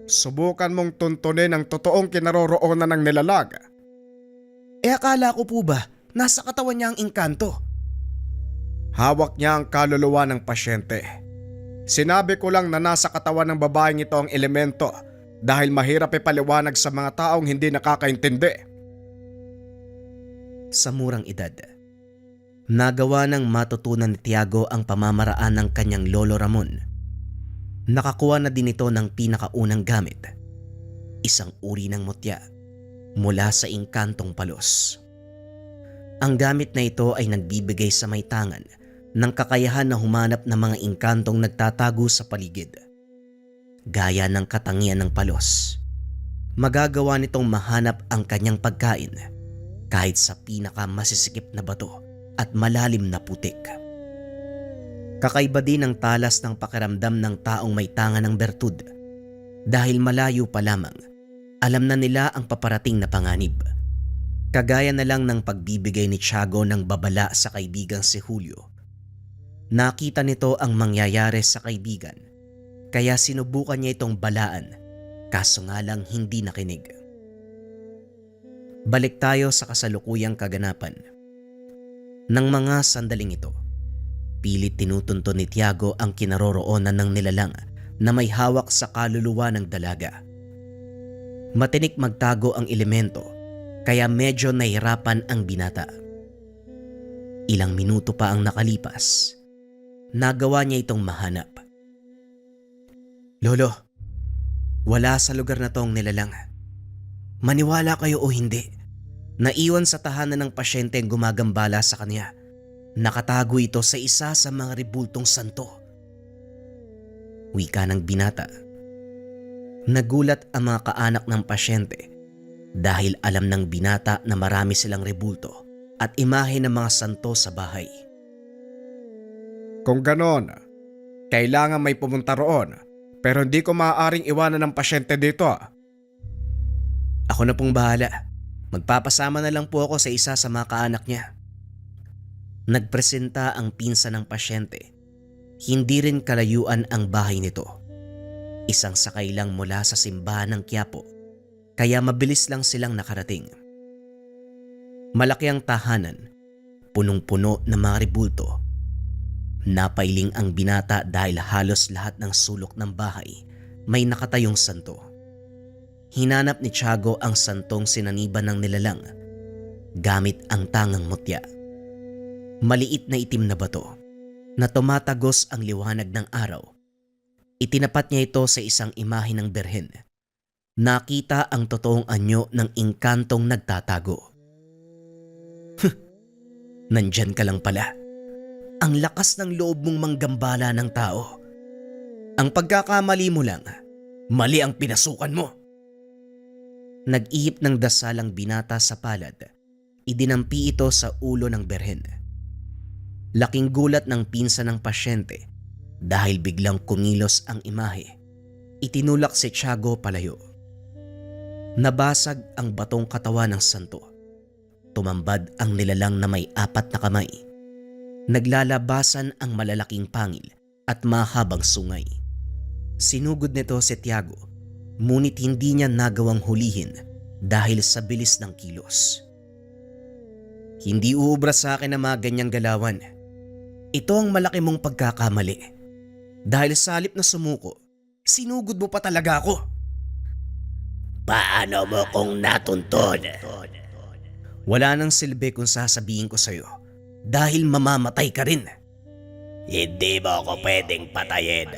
Subukan mong tuntunin ang totoong kinaroroonan ng nilalang. Akala ko po ba, nasa katawan niya ang engkanto? Hawak niya ang kaluluwa ng pasyente. Sinabi ko lang na nasa katawan ng babaeng ito ang elemento dahil mahirap ipaliwanag sa mga taong hindi nakakaintindi. Sa murang edad, nagawa ng matutunan ni Tiago ang pamamaraan ng kanyang lolo Ramon. Nakakuha na din ito ng pinakaunang gamit, isang uri ng mutya mula sa engkantong palos. Ang gamit na ito ay nagbibigay sa may tangan ng kakayahan na humanap ng mga engkantong nagtatago sa paligid. Gaya ng katangian ng palos, magagawa nitong mahanap ang kanyang pagkain kahit sa pinakamasisisikip na bato at malalim na putik. Kakaiba din ang talas ng pakiramdam ng taong may tanga ng bertud dahil malayo pa lamang alam na nila ang paparating na panganib. Kagaya na lang ng pagbibigay ni Tiago ng babala sa kaibigang si Julio. Nakita nito ang mangyayari sa kaibigan kaya sinubukan niya itong balaan kaso nga lang hindi nakinig. Balik tayo sa kasalukuyang kaganapan. Nang mga sandaling ito, pilit tinutunto ni Tiago ang kinaroroonan ng nilalang na may hawak sa kaluluwa ng dalaga. Matinik magtago ang elemento kaya medyo nahirapan ang binata. Ilang minuto pa ang nakalipas, nagawa niya itong mahanap. Lolo, wala sa lugar na tong nilalang. Maniwala kayo o hindi, naiwan sa tahanan ng pasyente ang gumagambala sa kanya. Nakatago ito sa isa sa mga rebultong santo. Wika ng binata. Nagulat ang mga kaanak ng pasyente dahil alam ng binata na marami silang rebulto at imahe ng mga santo sa bahay. Kung ganon, kailangan may pumunta roon pero hindi ko maaaring iwanan ng pasyente dito. Ako na pong bahala. Magpapasama na lang po ako sa isa sa mga kaanak niya. Nagpresenta ang pinsan ng pasyente. Hindi rin kalayuan ang bahay nito. Isang sakay lang mula sa simbahan ng Quiapo, kaya mabilis lang silang nakarating. Malaki ang tahanan, punong-puno ng mga rebulto. Napailing ang binata dahil halos lahat ng sulok ng bahay may nakatayong santo. Hinanap ni Tiago ang santong sinaniban ng nilalang gamit ang tangang mutya. Maliit na itim na bato na tumatagos ang liwanag ng araw. Itinapat niya ito sa isang imahe ng berhen. Nakita ang totoong anyo ng engkantong nagtatago. Nandyan ka lang pala. Ang lakas ng loob mong manggambala ng tao. Ang pagkakamali mo lang, mali ang pinasukan mo. Nag-ihip ng dasal ang binata sa palad. Idinampi ito sa ulo ng berhen. Laking gulat ng pinsan ng pasyente dahil biglang kumilos ang imahe. Itinulak si Tiago palayo. Nabasag ang batong katawan ng santo. Tumambad ang nilalang na may 4 na kamay. Naglalabasan ang malalaking pangil at mahabang sungay. Sinugod nito si Tiago, ngunit hindi niya nagawang hulihin dahil sa bilis ng kilos. Hindi uubra sa akin ang mga ganyang galawan. Ito ang malaki mong pagkakamali. Dahil sa halip na sumuko, sinugod mo pa talaga ako. Paano mo kung natuntun? Wala nang silbi kung sasabihin ko sa'yo dahil mamamatay ka rin. Hindi mo ako pwedeng patayin.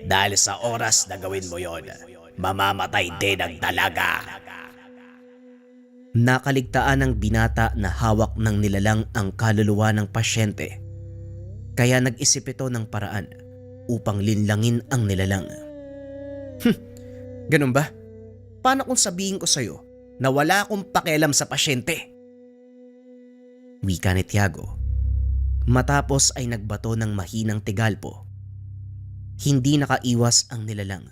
Dahil sa oras na gawin mo yon, mamamatay din ang dalaga. Nakaligtaan ng binata na hawak ng nilalang ang kaluluwa ng pasyente. Kaya nag-isip ito ng paraan upang linlangin ang nilalang. Ganun ba? Paano kung sabihin ko sa'yo na wala akong pakialam sa pasyente? Wika ni Tiago. Matapos ay nagbato ng mahinang tigalpo. Hindi nakaiwas ang nilalang.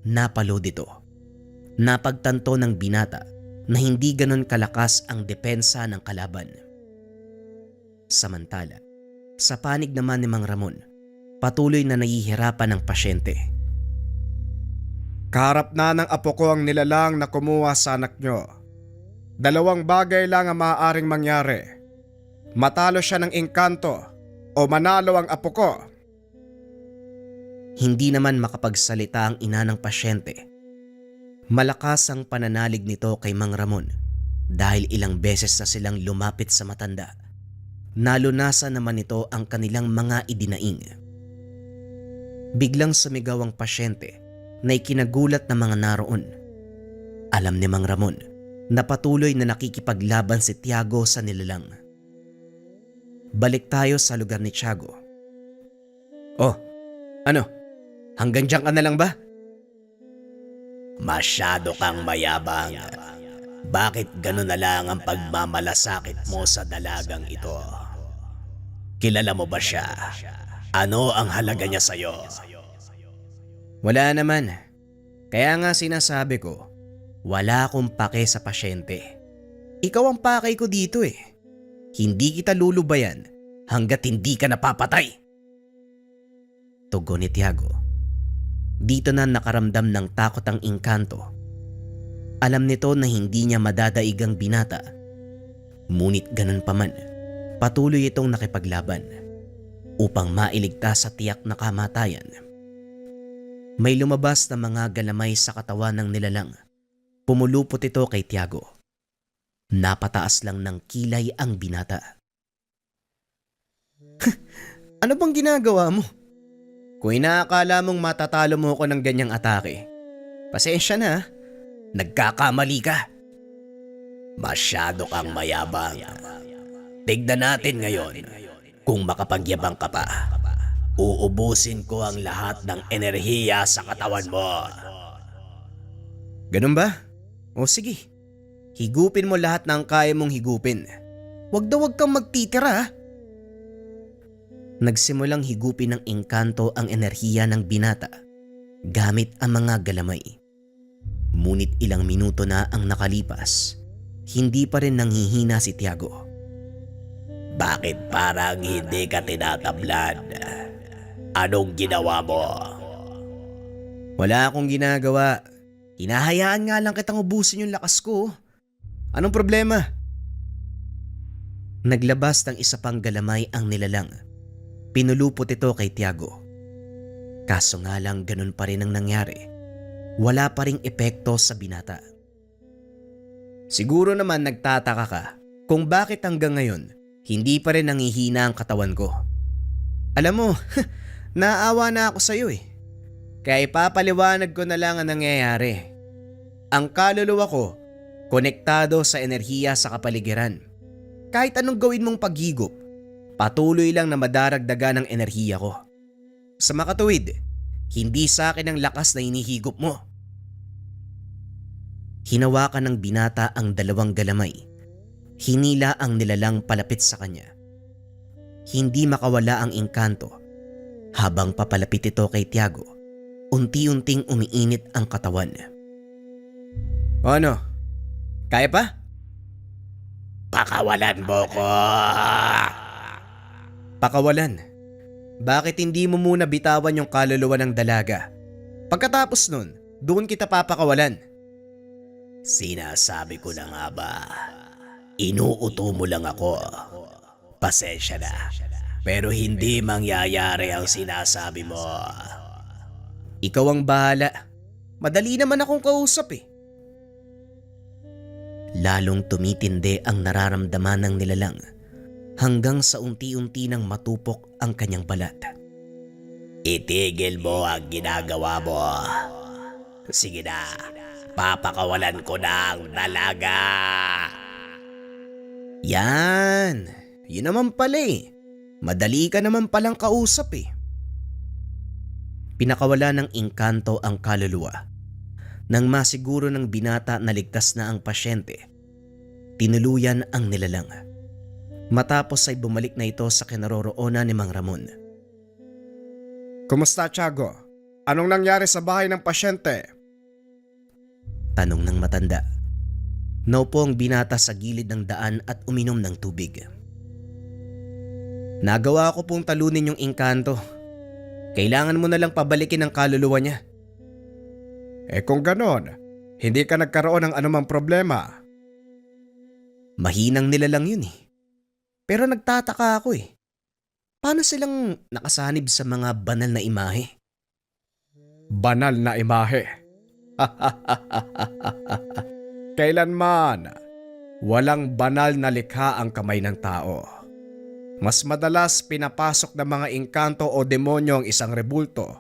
Napalo dito. Napagtanto ng binata na hindi ganon kalakas ang depensa ng kalaban. Samantala, sa panig naman ni Mang Ramon, patuloy na nahihirapan ang pasyente. Kaharap na ng apo ko ang nilalang na kumuha sa anak nyo. Dalawang bagay lang ang maaaring mangyari. Matalo siya ng engkanto o manalo ang apo ko. Hindi naman makapagsalita ang ina ng pasyente. Malakas ang pananalig nito kay Mang Ramon dahil ilang beses na silang lumapit sa matanda. Nalunasan naman nito ang kanilang mga idinaing. Biglang sumigaw ang pasyente na ikinagulat ng mga naroon. Alam ni Mang Ramon na patuloy na nakikipaglaban si Tiago sa nilalang. Balik tayo sa lugar ni Tiago. Oh, ano? Hanggang diyan ka na lang ba? Masyado kang mayabang. Bakit gano'n na lang ang pagmamalasakit mo sa dalagang ito? Kilala mo ba siya? Ano ang halaga niya sa'yo? Wala naman. Kaya nga sinasabi ko, wala akong pake sa pasyente. Ikaw ang pakay ko dito eh. Hindi kita lulubayan hanggat hindi ka napapatay. Tugon ni Tiago. Dito na nakaramdam ng takot ang engkanto. Alam nito na hindi niya madadaig ang binata. Ngunit ganun pa man, patuloy itong nakipaglaban upang mailigtas sa tiyak na kamatayan. May lumabas na mga galamay sa katawan ng nilalang. Pumulupot ito kay Tiago. Napataas lang ng kilay ang binata. Ano bang ginagawa mo? Kung inaakala mong matatalo mo ako ng ganyang atake, pasensya na, nagkakamali ka. Masyado kang mayabang. Tignan natin ngayon kung makapagyabang ka pa. Uubusin ko ang lahat ng enerhiya sa katawan mo. Ganun ba? O sige, higupin mo lahat ng kaya mong higupin. Wag kang magtitira. Nagsimulang higupin ng engkanto ang enerhiya ng binata gamit ang mga galamay. Ngunit ilang minuto na ang nakalipas, hindi pa rin nanghihina si Tiago. Bakit parang hindi ka tinatablan? Anong ginawa mo? Wala akong ginagawa. Hinahayaan nga lang kitang ubusin yung lakas ko. Anong problema? Naglabas ng isa pang galamay ang nilalang. Pinulupot ito kay Tiago. Kaso nga lang ganun pa rin ang nangyari. Wala pa ring epekto sa binata. Siguro naman nagtataka ka kung bakit hanggang ngayon hindi pa rin nangihina ang katawan ko. Alam mo, naawa na ako sa iyo eh. Kaya ipapaliwanag ko na lang ang nangyayari. Ang kaluluwa ko, konektado sa enerhiya sa kapaligiran. Kahit anong gawin mong paghigop, patuloy lang na madaragdagan ang enerhiya ko. Sa makatuwid, hindi sa akin ang lakas na hinihigop mo. Hinawakan ng binata ang dalawang galamay. Hinila ang nilalang palapit sa kanya. Hindi makawala ang engkanto. Habang papalapit ito kay Tiago, unti-unting umiinit ang katawan. Ano? Kaya pa? Pakawalan mo ko! Pakawalan. Bakit hindi mo muna bitawan yung kaluluwa ng dalaga? Pagkatapos nun, doon kita papakawalan. Sinasabi ko na nga ba, inuuto mo lang ako. Pasensya na, pero hindi mangyayari ang sinasabi mo. Ikaw ang bahala. Madali naman akong kausap eh. Lalong tumitindi ang nararamdaman ng nilalang hanggang sa unti-unti nang matupok ang kanyang balat. Itigil mo ang ginagawa mo. Sige na, papakawalan ko na ang dalaga. Yan, yun naman pala eh. Madali ka naman palang kausap eh. Pinakawala ng engkanto ang kaluluwa. Nang masiguro ng binata na ligtas na ang pasyente, tinuluyan ang nilalang. Matapos ay bumalik na ito sa kinaroroonan ni Mang Ramon. Kumusta, Tiago? Anong nangyari sa bahay ng pasyente? Tanong ng matanda. Naupo ang binata sa gilid ng daan at uminom ng tubig. Nagawa ko pong talunin yung engkanto. Kailangan mo na lang pabalikin ang kaluluwa niya. Kung ganon, hindi ka nagkaroon ng anumang problema. Mahinang nila lang yun eh. Pero nagtataka ako eh. Paano silang nakasanib sa mga banal na imahe? Banal na imahe. Kailanman, walang banal na likha ang kamay ng tao. Mas madalas pinapasok ng mga engkanto o demonyo ang isang rebulto.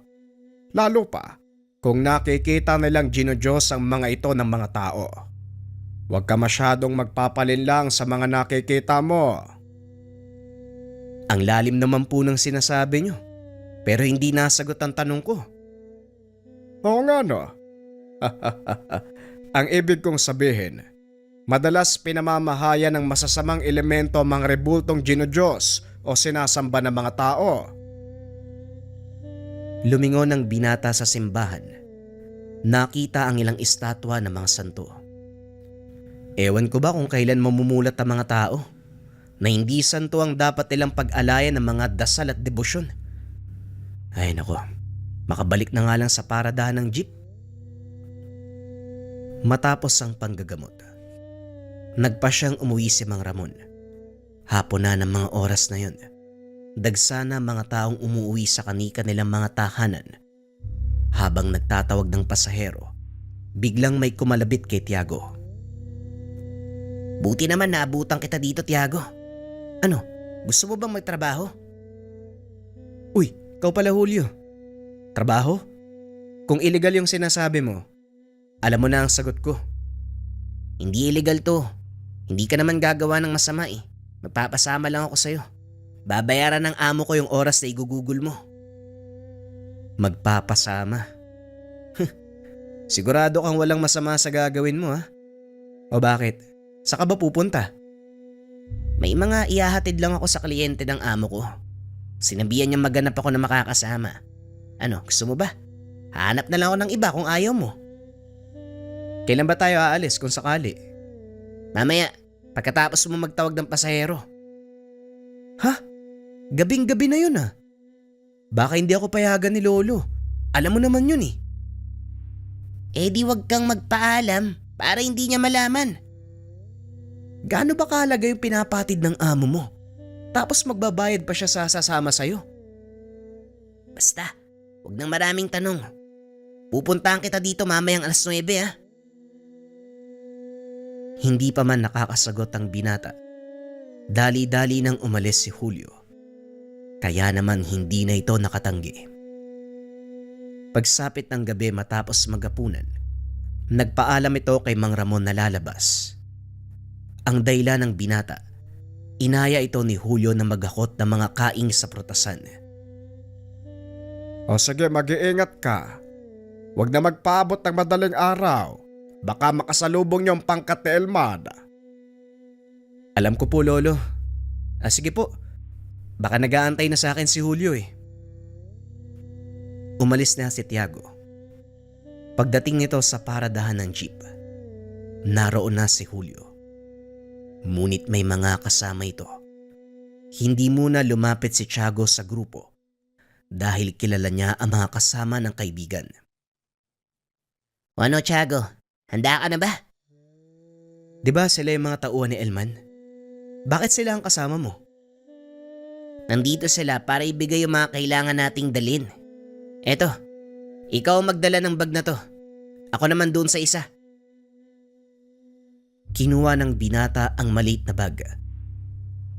Lalo pa kung nakikita nilang ginodiyos ang mga ito ng mga tao. Huwag ka masyadong magpapalinlang sa mga nakikita mo. Ang lalim naman po ng sinasabi nyo. Pero hindi nasagot ang tanong ko. Oo nga no. Ang ibig kong sabihin, madalas pinamamahaya ng masasamang elemento ang mga rebultong ginodiyos o sinasamba ng mga tao. Lumingon ang binata sa simbahan. Nakita ang ilang estatwa ng mga santo. Ewan ko ba kung kailan mamumulat ang mga tao na hindi santo ang dapat nilang pag-alayan ng mga dasal at debosyon. Ay nako, makabalik na nga lang sa paradahan ng jeep. Matapos ang panggagamot, nagpa siyang umuwi si Mang Ramon. Hapon na ng mga oras na yun. Dagsa na mga taong umuwi sa kani-kanilang mga tahanan. Habang nagtatawag ng pasahero, biglang may kumalabit kay Tiago. Buti naman naabutan kita dito, Tiago. Ano, gusto mo bang magtrabaho? Uy, ikaw pala Julio. Trabaho? Kung illegal yung sinasabi mo, alam mo na ang sagot ko. Hindi illegal to. Hindi ka naman gagawa ng masama eh. Magpapasama lang ako sa'yo. Babayaran ng amo ko yung oras na igugugol mo. Magpapasama? Sigurado kang walang masama sa gagawin mo ha? O bakit? Saan ka ba pupunta? May mga ihahatid lang ako sa kliyente ng amo ko. Sinabihan niya maghanap ako na makakasama. Ano, gusto mo ba? Hanap na lang ako ng iba kung ayaw mo. Kailan ba tayo aalis kung sakali? Mamaya, pagkatapos mo magtawag ng pasahero. Ha? Gabing-gabi na yun ah. Baka hindi ako payagan ni Lolo. Alam mo naman yun eh. Di wag kang magpaalam para hindi niya malaman. Gaano ba kahalaga yung pinapatid ng amo mo? Tapos magbabayad pa siya sa sasama sa'yo? Basta, wag nang maraming tanong. Pupuntahan kita dito mamayang 9:00 ah. Hindi pa man nakakasagot ang binata. Dali-dali nang umalis si Julio. Kaya naman hindi na ito nakatanggi. Pagsapit ng gabi matapos magapunan, nagpaalam ito kay Mang Ramon na lalabas. Ang dahilan ng binata, inaya ito ni Julio na maghakot ng mga kaing sa prutasan. O sige, mag-iingat ka. Huwag na magpaabot ng madaling araw. Baka makasalubong niyo ang pangkat ni Elman. Alam ko po, Lolo. Sige po. Baka nag-aantay na sa akin si Julio eh. Umalis na si Tiago. Pagdating nito sa paradahan ng jeep, naroon na si Julio. Ngunit may mga kasama ito. Hindi muna lumapit si Tiago sa grupo dahil kilala niya ang mga kasama ng kaibigan. Ano, Tiago? Handa ka na ba? Diba sila yung mga tauhan ni Elman? Bakit sila ang kasama mo? Nandito sila para ibigay yung mga kailangan nating dalin. Eto, ikaw ang magdala ng bag na to. Ako naman doon sa isa. Kinuha ng binata ang maliit na bag.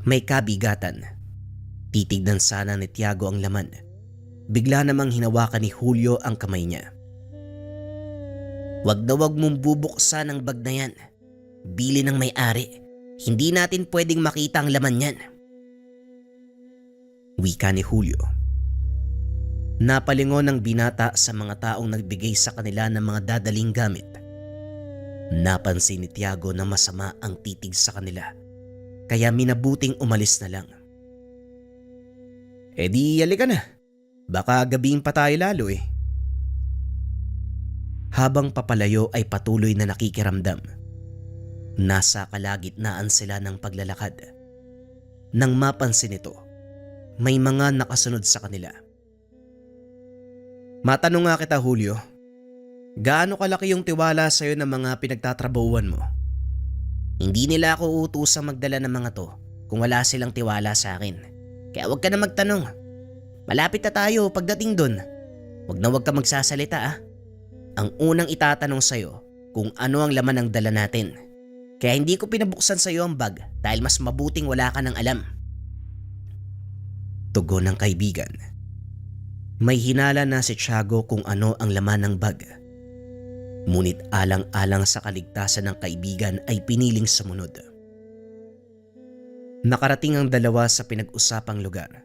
May kabigatan. Titignan sana ni Tiago ang laman. Bigla namang hinawakan ni Julio ang kamay niya. Wag na wag mong bubuksan ang bag na yan. Bili ng may-ari. Hindi natin pwedeng makita ang laman niyan. Wika ni Julio. Napalingon ng binata sa mga taong nagbigay sa kanila ng mga dadaling gamit. Napansin ni Tiago na masama ang titig sa kanila. Kaya minabuting umalis na lang. Di halika na. Baka gabihin pa tayo lalo eh. Habang papalayo ay patuloy na nakikiramdam. Nasa kalagitnaan sila ng paglalakad. Nang mapansin ito, may mga nakasunod sa kanila. Matanong nga kita, Julio, gaano kalaki yung tiwala sa'yo ng mga pinagtatrabahuan mo? Hindi nila ako utusang magdala ng mga to kung wala silang tiwala sa akin. Kaya huwag ka na magtanong. Malapit na tayo pagdating dun. Huwag ka magsasalita ah. Ang unang itatanong sa'yo kung ano ang laman ng dala natin. Kaya hindi ko pinabuksan sa'yo ang bag dahil mas mabuting wala ka ng alam. Tugon ng kaibigan. May hinala na si Tiago kung ano ang laman ng bag. Ngunit alang-alang sa kaligtasan ng kaibigan ay piniling sumunod. Nakarating ang dalawa sa pinag-usapang lugar.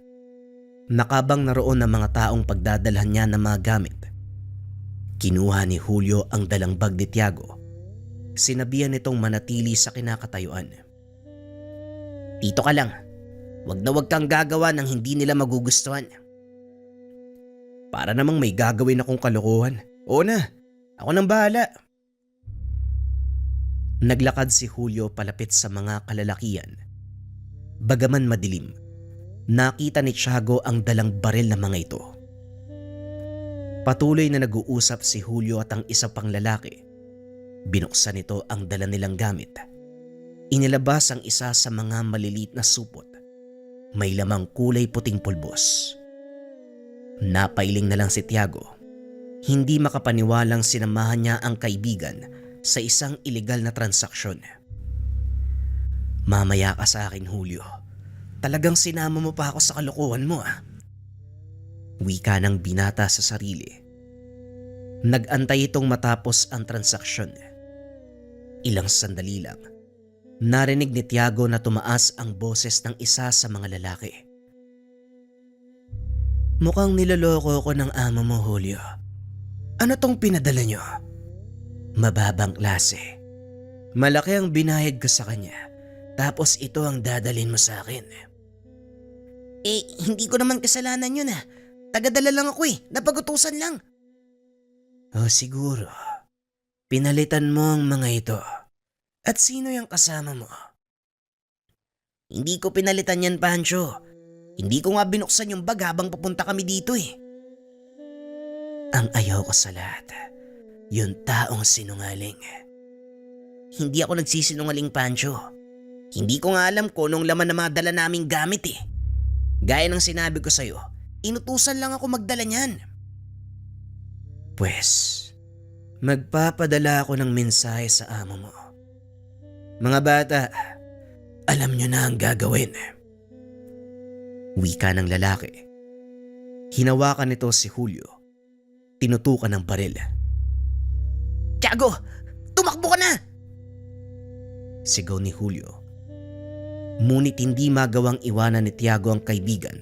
Nakabang naroon ang mga taong pagdadalhan niya ng mga gamit. Kinuha ni Julio ang dalang bag ni Tiago. Sinabihan nitong manatili sa kinakatayuan. Dito ka lang. Wag na wag kang gagawa ng hindi nila magugustuhan. Para namang may gagawin akong kalokohan. Oo na, ako nang bahala. Naglakad si Julio palapit sa mga kalalakian. Bagaman madilim, nakita ni Tiago ang dalang baril na mga ito. Patuloy na nag-uusap si Julio at ang isa pang lalaki. Binuksan nito ang dala nilang gamit. Inilabas ang isa sa mga maliliit na supot. May lamang kulay puting pulbos. Napailing na lang si Tiago. Hindi makapaniwalang sinamahan niya ang kaibigan sa isang ilegal na transaksyon. Mamaya ka sa akin, Julio. Talagang sinama mo pa ako sa kalokohan mo ah. Wika ng binata sa sarili. Nag-antay itong matapos ang transaksyon. Ilang sandali lang, narinig ni Tiago na tumaas ang boses ng isa sa mga lalaki. Mukhang niloloko ko ng amo mo, Julio. Ano tong pinadala nyo? Mababang klase. Malaki ang binayad ko sa kanya, tapos ito ang dadalhin mo sa akin. Eh, hindi ko naman kasalanan yun ah. Tagadala lang ako napagutusan lang. Oh, siguro. Pinalitan mo ang mga ito. At sino yung kasama mo? Hindi ko pinalitan yan, Pancho. Hindi ko nga binuksan yung bag habang papunta kami dito Ang ayaw ko sa lahat, yung taong sinungaling. Hindi ako nagsisinungaling, Pancho. Hindi ko nga alam kung anong laman ng mga dala naming gamit Gaya ng sinabi ko sa'yo, inutusan lang ako magdala niyan. Pwes, magpapadala ako ng mensahe sa amo mo. Mga bata, alam nyo na ang gagawin. Wika ng lalaki. Hinawakan nito si Julio. Tinutukan ng baril. Tiago, tumakbo ka na! Sigaw ni Julio. Ngunit hindi magawang iwanan ni Tiago ang kaibigan.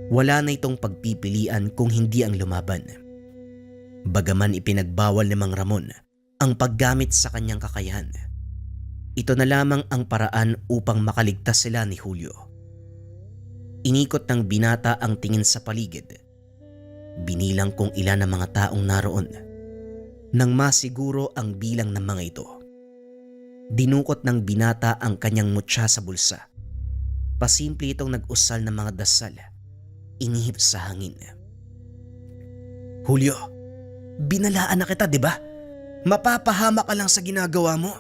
Wala na itong pagpipilian kung hindi ang lumaban. Bagaman ipinagbawal ni Mang Ramon ang paggamit sa kanyang kakayahan, ito na lamang ang paraan upang makaligtas sila ni Julio. Inikot ng binata ang tingin sa paligid. Binilang kung ilan ang mga taong naroon. Nang masiguro ang bilang ng mga ito, dinukot ng binata ang kanyang mutya sa bulsa. Pasimple itong nag-usal ng mga dasal. Inihip sa hangin. Julio, binalaan na kita, di ba? Mapapahama ka lang sa ginagawa mo.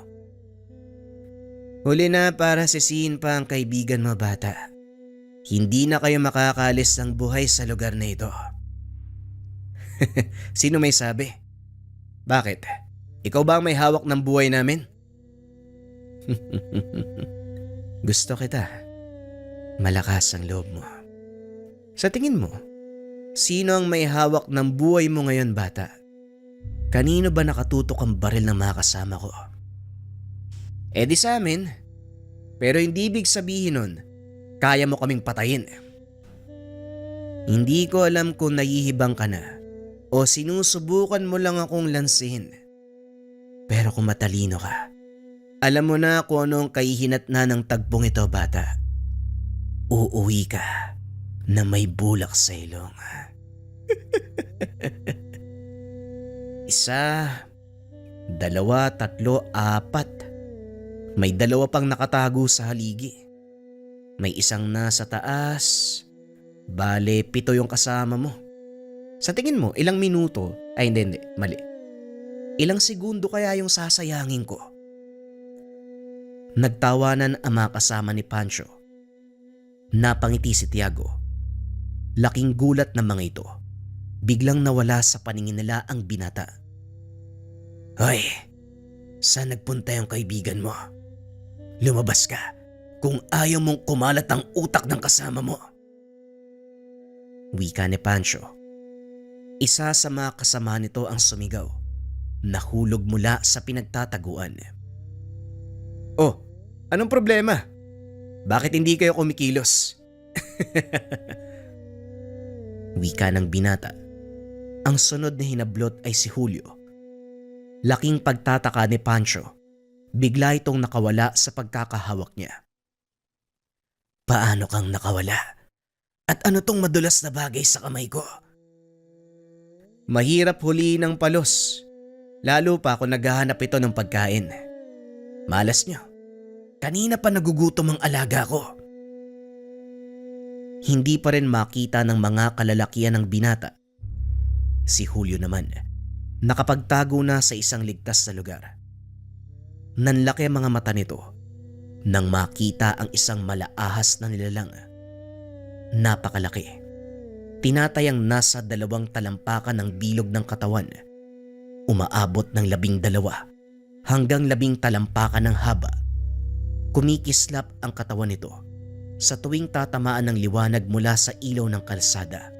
Huli na para sisihin pa ang kaibigan mo, bata. Hindi na kayo makakaalis ng buhay sa lugar na ito. Sino may sabi? Bakit? Ikaw ba ang may hawak ng buhay namin? Gusto kita. Malakas ang loob mo. Sa tingin mo, sino ang may hawak ng buhay mo ngayon, bata? Kanino ba nakatutok ang baril ng mga kasama ko? Eh di sa amin. Pero hindi ibig sabihin nun, kaya mo kaming patayin. Hindi ko alam kung nahihibang ka na o sinusubukan mo lang akong lansihin. Pero kung matalino ka, alam mo na kung anong kahihinatnan ng tagpong ito, bata. Uuwi ka na may bulak sa ilong. Isa, dalawa, tatlo, apat. May dalawa pang nakatago sa haligi. May isang nasa taas Bale, 7 yung kasama mo. Sa tingin mo, ilang minuto? Ay hindi, mali. Ilang segundo kaya yung sasayangin ko? Nagtawanan ang mga kasama ni Pancho. Napangiti si Tiago. Laking gulat ng mga ito. Biglang nawala sa paningin nila ang binata. Hoy, saan nagpunta yung kaibigan mo? Lumabas ka kung ayaw mong kumalat ang utak ng kasama mo. Wika ni Pancho. Isa sa mga kasama nito ang sumigaw. Nahulog mula sa pinagtataguan. Oh, anong problema? Bakit hindi kayo kumikilos? Wika ng binata. Ang sunod na hinablot ay si Julio. Laking pagtataka ni Pancho. Bigla itong nakawala sa pagkakahawak niya. Paano kang nakawala? At ano tong madulas na bagay sa kamay ko? Mahirap huliin ng palos. Lalo pa kung naghahanap ito ng pagkain. Malas niyo. Kanina pa nagugutom ang alaga ko. Hindi pa rin makita ng mga kalalakian ng binata. Si Julio naman, nakapagtago na sa isang ligtas na lugar. Nanlaki ang mga mata nito nang makita ang isang malaahas na nilalang. Napakalaki. Tinatayang nasa 2 talampakan ng bilog ng katawan. Umaabot ng 12 hanggang 10 talampakan ng haba. Kumikislap ang katawan nito sa tuwing tatamaan ng liwanag mula sa ilaw ng kalsada.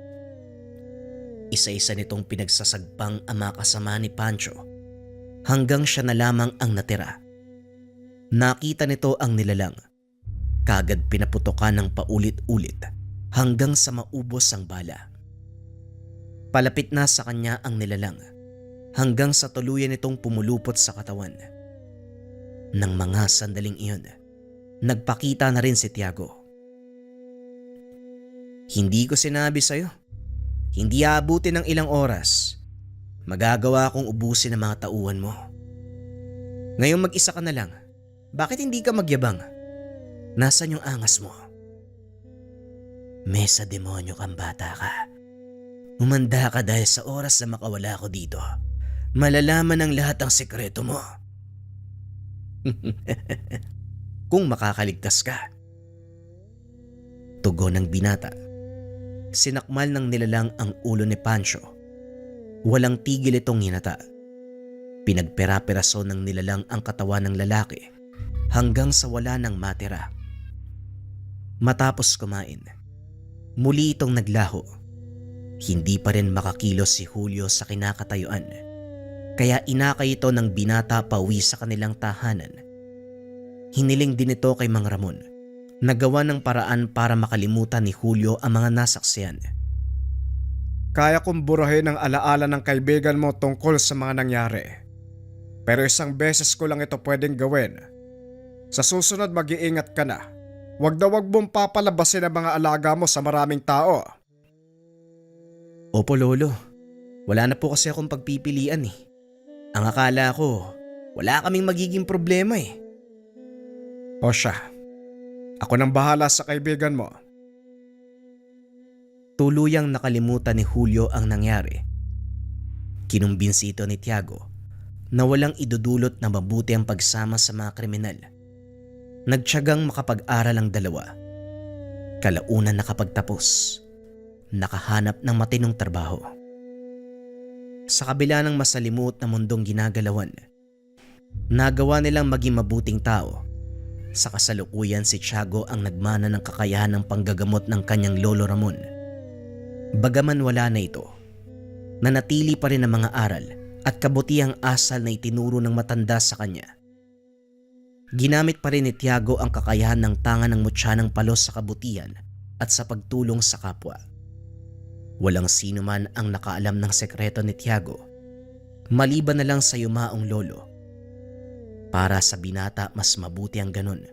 Isa-isa nitong pinagsasagpang ang mga kasama ni Pancho hanggang siya na lamang ang natira. Nakita nito ang nilalang. Kagad pinaputokan ng paulit-ulit hanggang sa maubos ang bala. Palapit na sa kanya ang nilalang hanggang sa tuluyan nitong pumulupot sa katawan. Nang mga sandaling iyon, nagpakita na rin si Tiago. Hindi ko sinabi sa'yo. Hindi aabutin ng ilang oras. Magagawa kong ubusin ang mga tauhan mo. Ngayong mag-isa ka na lang. Bakit hindi ka magyabang? Nasaan yung angas mo? Mesa demonyo kang bata ka. Umanda ka dahil sa oras na makawala ko dito. Malalaman ng lahat ang sekreto mo. Kung makakaligtas ka. Tugon ng binata. Sinakmal ng nilalang ang ulo ni Pancho. Walang tigil itong hinata. Pinagpera-peraso ng nilalang ang katawan ng lalaki hanggang sa wala nang matira. Matapos kumain, muli itong naglaho. Hindi pa rin makakilos si Julio sa kinakatayuan. Kaya inakay ito ng binata pauwi sa kanilang tahanan. Hiniling din ito kay Mang Ramon. Nagawa ng paraan para makalimutan ni Julio ang mga nasaksiyan. Kaya kong burahin ang alaala ng kaibigan mo tungkol sa mga nangyari. Pero isang beses ko lang ito pwedeng gawin. Sa susunod mag-iingat ka na. Wag mong papalabasin ang mga alaga mo sa maraming tao. Opo lolo, wala na po kasi akong pagpipilian eh. Ang akala ko, wala kaming magiging problema eh. O siya, ako nang bahala sa kaibigan mo. Tuluyang nakalimutan ni Julio ang nangyari. Kinumbinsi ito ni Tiago na walang idudulot na mabuti ang pagsama sa mga kriminal. Nagtiyagang makapag-aral ang dalawa. Kalaunan nakapagtapos, nakahanap ng matinong trabaho. Sa kabila ng masalimut na mundong ginagalawan, nagawa nilang maging mabuting tao. Sa kasalukuyan si Tiago ang nagmana ng kakayahan ng panggagamot ng kanyang lolo Ramon. Bagaman wala na ito, nanatili pa rin ang mga aral at kabutihang asal na itinuro ng matanda sa kanya. Ginamit pa rin ni Tiago ang kakayahan ng tanga ng mutyanang palos sa kabutihan at sa pagtulong sa kapwa. Walang sino man ang nakaalam ng sekreto ni Tiago, maliban na lang sa yumaong lolo. Para sa binata mas mabuti ang ganun,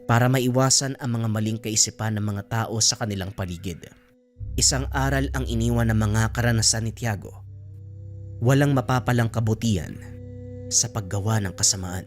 para maiwasan ang mga maling kaisipan ng mga tao sa kanilang paligid. Isang aral ang iniwan ng mga karanasan ni Tiago. Walang mapapalang kabutihan sa paggawa ng kasamaan.